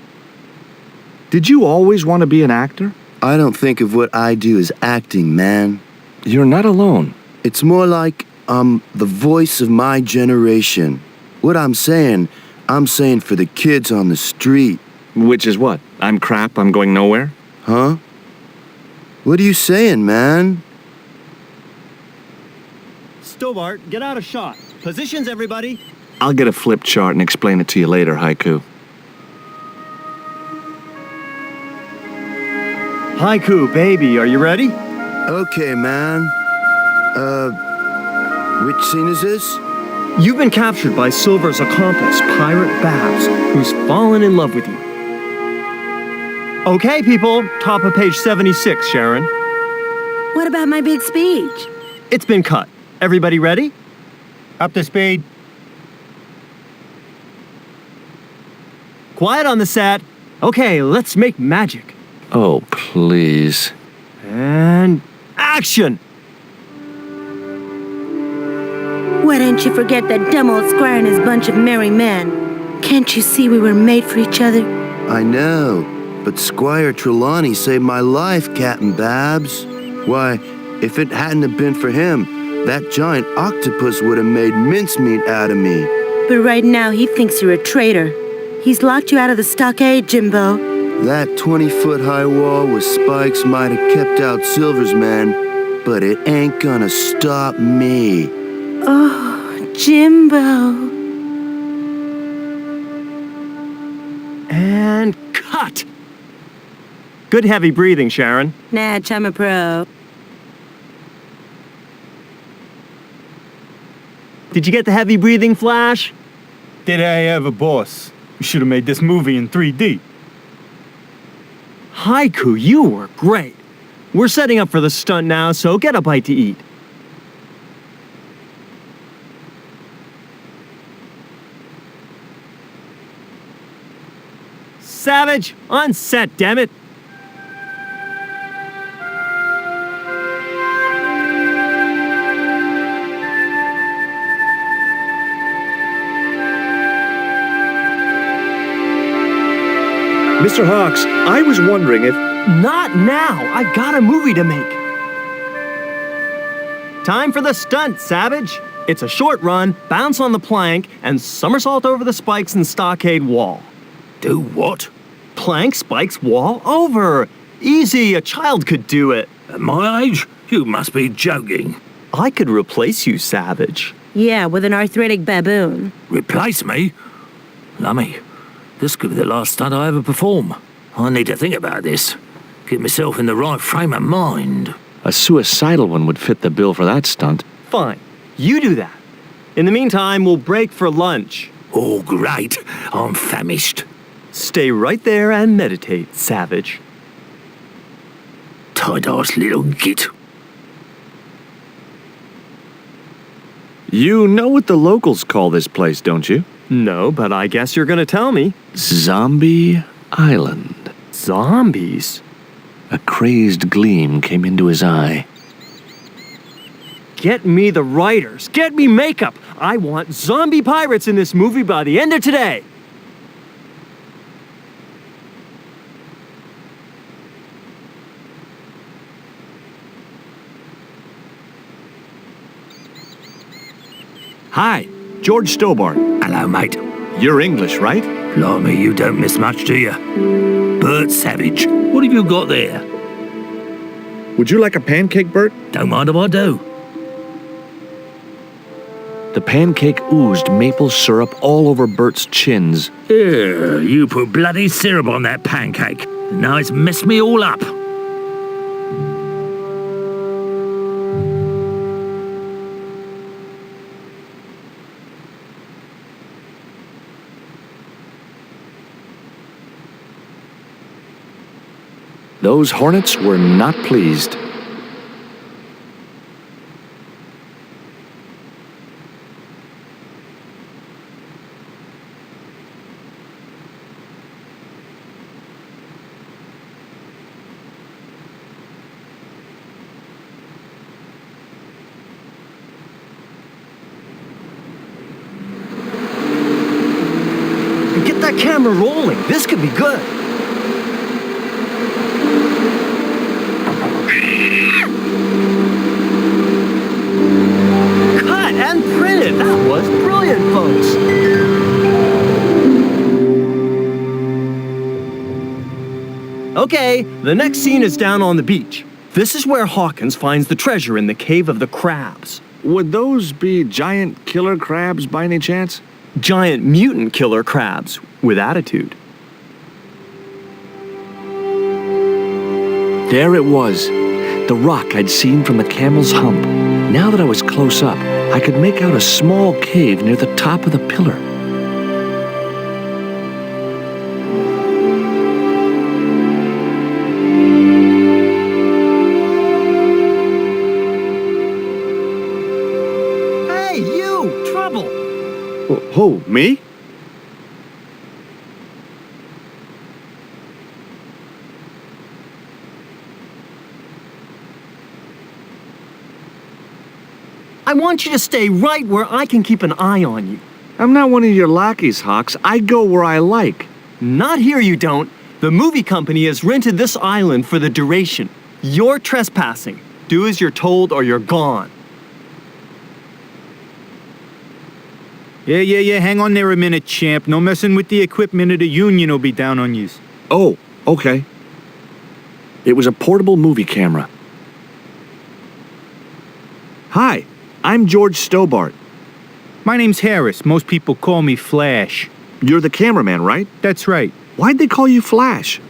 Speaker 1: Did you always want to be an actor?
Speaker 13: I don't think of what I do as acting, man.
Speaker 1: You're not alone.
Speaker 13: It's more like I'm the voice of my generation. What I'm saying for the kids on the street.
Speaker 1: Which is what? I'm crap, I'm going nowhere?
Speaker 13: Huh? What are you saying, man?
Speaker 3: Stobart, get out of shot. Positions, everybody.
Speaker 1: I'll get a flip chart and explain it to you later, Haiku.
Speaker 3: Haiku, baby, are you ready?
Speaker 13: Okay, man. Which scene is this?
Speaker 3: You've been captured by Silver's accomplice, Pirate Babs, who's fallen in love with you. Okay, people, top of page 76, Sharon.
Speaker 8: What about my big speech?
Speaker 3: It's been cut. Everybody ready?
Speaker 4: Up to speed.
Speaker 3: Quiet on the set. Okay, let's make magic.
Speaker 1: Oh, please.
Speaker 3: And action!
Speaker 8: Why don't you forget that dumb old squire and his bunch of merry men? Can't you see we were made for each other?
Speaker 13: I know, but Squire Trelawney saved my life, Captain Babs. Why, if it hadn't have been for him, that giant octopus would have made mincemeat out of me.
Speaker 8: But right now he thinks you're a traitor. He's locked you out of the stockade, Jimbo.
Speaker 13: That 20-foot high wall with spikes might have kept out Silver's men, but it ain't gonna stop me.
Speaker 8: Oh, Jimbo.
Speaker 3: And cut! Good heavy breathing, Sharon.
Speaker 8: Natch, I'm a pro.
Speaker 3: Did you get the heavy breathing, Flash?
Speaker 4: Did I ever, boss? We should have made this movie in 3D.
Speaker 3: Haiku, you were great. We're setting up for the stunt now, so get a bite to eat. Savage, on set, damn it.
Speaker 1: Mr. Hawks, I was wondering if...
Speaker 3: Not now. I got a movie to make. Time for the stunt, Savage. It's a short run, bounce on the plank, and somersault over the spikes and stockade wall.
Speaker 2: Do what?
Speaker 3: Plank, spikes, wall, over. Easy, a child could do it.
Speaker 2: At my age? You must be joking.
Speaker 3: I could replace you, Savage.
Speaker 8: Yeah, with an arthritic baboon.
Speaker 2: Replace me? Lummy, this could be the last stunt I ever perform. I need to think about this. Get myself in the right frame of mind.
Speaker 1: A suicidal one would fit the bill for that stunt.
Speaker 3: Fine. You do that. In the meantime, we'll break for lunch.
Speaker 2: Oh, great. I'm famished.
Speaker 3: Stay right there and meditate, Savage.
Speaker 2: Tight-ass little git.
Speaker 1: You know what the locals call this place, don't you?
Speaker 3: No, but I guess you're gonna tell me.
Speaker 1: Zombie Island.
Speaker 3: Zombies?
Speaker 1: A crazed gleam came into his eye.
Speaker 3: Get me the writers. Get me makeup. I want zombie pirates in this movie by the end of today.
Speaker 1: Hi, George Stobart.
Speaker 2: Hello, mate.
Speaker 1: You're English, right?
Speaker 2: Blimey, you don't miss much, do you? Bert Savage, what have you got there?
Speaker 1: Would you like a pancake, Bert?
Speaker 2: Don't mind if I do.
Speaker 1: The pancake oozed maple syrup all over Bert's chins.
Speaker 2: Ew, you put bloody syrup on that pancake. Now it's messed me all up.
Speaker 1: Those hornets were not pleased.
Speaker 3: Get that camera rolling. This could be good. Cut and printed. That was brilliant, folks. Okay, the next scene is down on the beach. This is where Hawkins finds the treasure in the Cave of the Crabs.
Speaker 1: Would those be giant killer crabs by any chance?
Speaker 3: Giant mutant killer crabs with attitude.
Speaker 1: There it was, the rock I'd seen from the camel's hump. Now that I was close up, I could make out a small cave near the top of the pillar.
Speaker 3: Hey, you! Trouble!
Speaker 1: Who, me?
Speaker 3: I want you to stay right where I can keep an eye on you.
Speaker 1: I'm not one of your lackeys, Hawks. I go where I like.
Speaker 3: Not here, you don't. The movie company has rented this island for the duration. You're trespassing. Do as you're told or you're gone.
Speaker 14: Yeah, hang on there a minute, champ. No messing with the equipment of the Union will be down on yous.
Speaker 1: Oh, okay. It was a portable movie camera. Hi, I'm George Stobart.
Speaker 14: My name's Harris. Most people call me Flash.
Speaker 1: You're the cameraman, right?
Speaker 14: That's right.
Speaker 1: Why'd they call you Flash?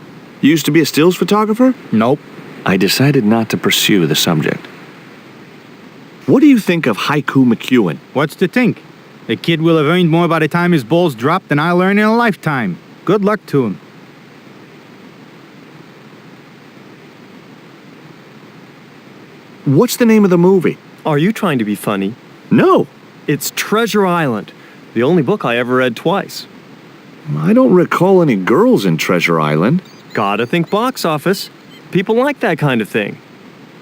Speaker 1: You used to be a stills photographer?
Speaker 14: Nope.
Speaker 1: I decided not to pursue the subject. What do you think of Haiku McEwen?
Speaker 14: What's to think? The kid will have earned more by the time his balls drop than I'll earn in a lifetime. Good luck to him.
Speaker 1: What's the name of the movie?
Speaker 3: Are you trying to be funny?
Speaker 1: No.
Speaker 3: It's Treasure Island, the only book I ever read twice.
Speaker 1: I don't recall any girls in Treasure Island.
Speaker 3: Gotta think box office. People like that kind of thing.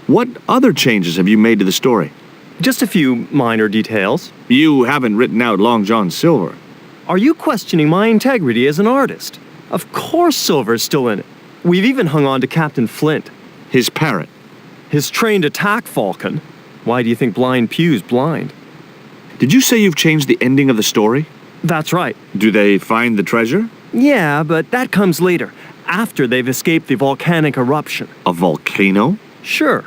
Speaker 1: What other changes have you made to the story?
Speaker 3: Just a few minor details.
Speaker 1: You haven't written out Long John Silver.
Speaker 3: Are you questioning my integrity as an artist? Of course Silver's still in it. We've even hung on to Captain Flint.
Speaker 1: His parrot.
Speaker 3: His trained attack falcon. Why do you think Blind Pew's blind?
Speaker 1: Did you say you've changed the ending of the story?
Speaker 3: That's right.
Speaker 1: Do they find the treasure?
Speaker 3: Yeah, but that comes later, after they've escaped the volcanic eruption.
Speaker 1: A volcano?
Speaker 3: Sure.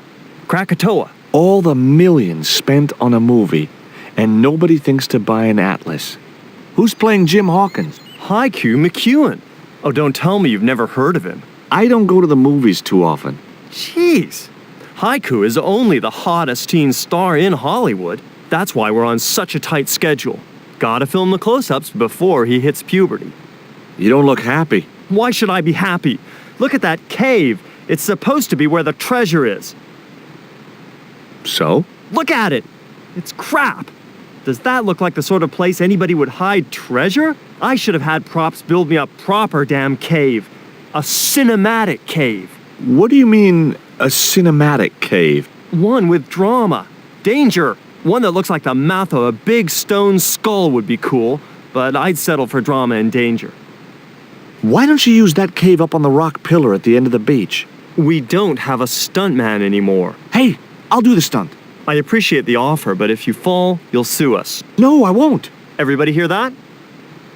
Speaker 3: Krakatoa.
Speaker 1: All the millions spent on a movie, and nobody thinks to buy an atlas. Who's playing Jim Hawkins?
Speaker 3: Haiku McEwen. Oh, don't tell me you've never heard of him.
Speaker 1: I don't go to the movies too often.
Speaker 3: Jeez. Haiku is only the hottest teen star in Hollywood. That's why we're on such a tight schedule. Gotta film the close-ups before he hits puberty.
Speaker 1: You don't look happy.
Speaker 3: Why should I be happy? Look at that cave. It's supposed to be where the treasure is.
Speaker 1: So?
Speaker 3: Look at it. It's crap. Does that look like the sort of place anybody would hide treasure? I should have had props build me a proper damn cave. A cinematic cave.
Speaker 1: What do you mean, a cinematic cave?
Speaker 3: One with drama. Danger. One that looks like the mouth of a big stone skull would be cool, but I'd settle for drama and danger.
Speaker 1: Why don't you use that cave up on the rock pillar at the end of the beach?
Speaker 3: We don't have a stuntman anymore.
Speaker 1: Hey, I'll do the stunt.
Speaker 3: I appreciate the offer, but if you fall, you'll sue us.
Speaker 1: No, I won't.
Speaker 3: Everybody hear that?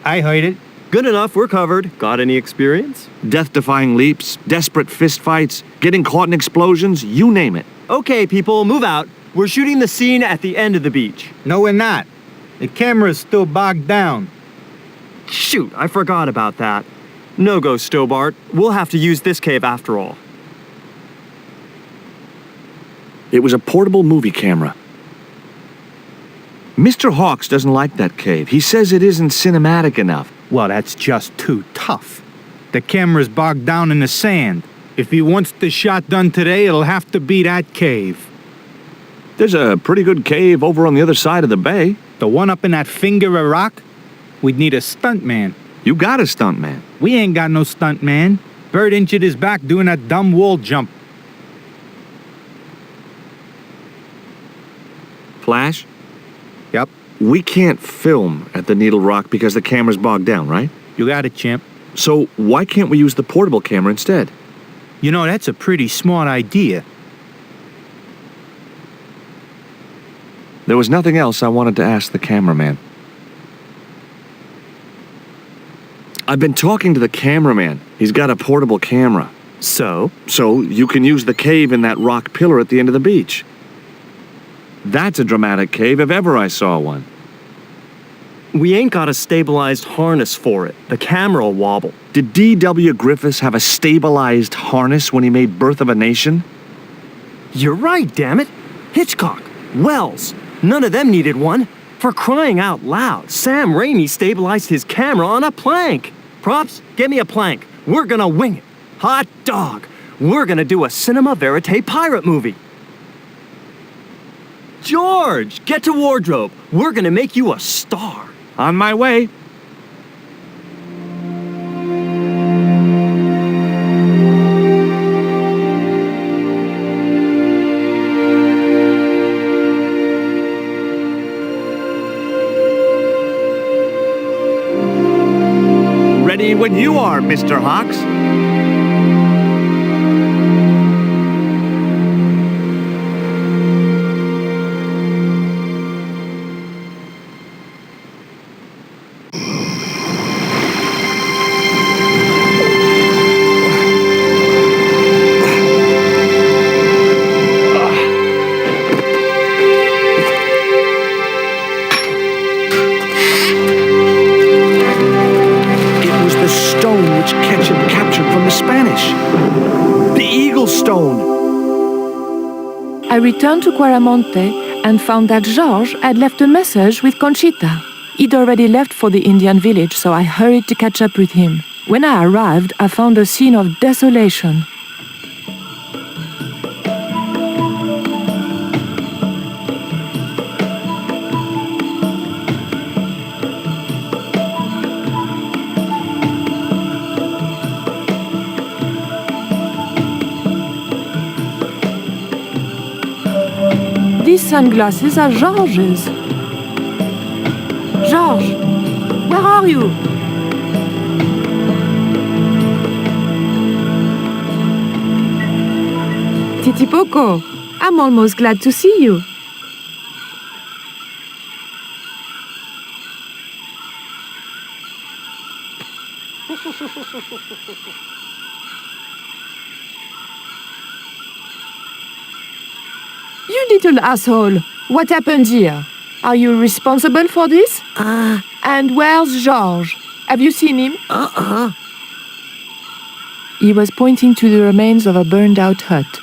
Speaker 14: I heard it.
Speaker 3: Good enough, we're covered. Got any experience?
Speaker 1: Death-defying leaps, desperate fistfights, getting caught in explosions, you name it.
Speaker 3: Okay, people, move out. We're shooting the scene at the end of the beach.
Speaker 14: No, we're not. The camera's still bogged down.
Speaker 3: Shoot, I forgot about that. No go, Stobart. We'll have to use this cave after all.
Speaker 1: It was a portable movie camera. Mr. Hawks doesn't like that cave. He says it isn't cinematic enough.
Speaker 14: Well, that's just too tough. The camera's bogged down in the sand. If he wants the shot done today, it'll have to be that cave.
Speaker 1: There's a pretty good cave over on the other side of the bay.
Speaker 14: The one up in that finger of rock? We'd need a stuntman.
Speaker 1: You got a stuntman.
Speaker 14: We ain't got no stuntman. Bird injured his back doing that dumb wall jump.
Speaker 1: Flash?
Speaker 14: Yep.
Speaker 1: We can't film at the Needle Rock because the camera's bogged down, right?
Speaker 14: You got it, champ.
Speaker 1: So why can't we use the portable camera instead?
Speaker 14: You know, that's a pretty smart idea.
Speaker 1: There was nothing else I wanted to ask the cameraman. I've been talking to the cameraman. He's got a portable camera.
Speaker 3: So?
Speaker 1: So you can use the cave in that rock pillar at the end of the beach. That's a dramatic cave if ever I saw one.
Speaker 3: We ain't got a stabilized harness for it. The camera'll wobble.
Speaker 1: Did D.W. Griffiths have a stabilized harness when he made Birth of a Nation?
Speaker 3: You're right, damn it. Hitchcock, Wells, none of them needed one. For crying out loud, Sam Raimi stabilized his camera on a plank. Props, get me a plank. We're gonna wing it. Hot dog. We're gonna do a cinema verite pirate movie. George, get to wardrobe. We're gonna make you a star.
Speaker 1: On my way. Ready when you are, Mr. Hawks.
Speaker 9: I returned to Quaramonte and found that Georges had left a message with Conchita. He'd already left for the Indian village, so I hurried to catch up with him. When I arrived, I found a scene of desolation. These sunglasses are Georges. Georges, where are you? Titipoco, I'm almost glad to see you. You little asshole. What happened here? Are you responsible for this? And where's Georges? Have you seen him? He was pointing to the remains of a burned-out hut.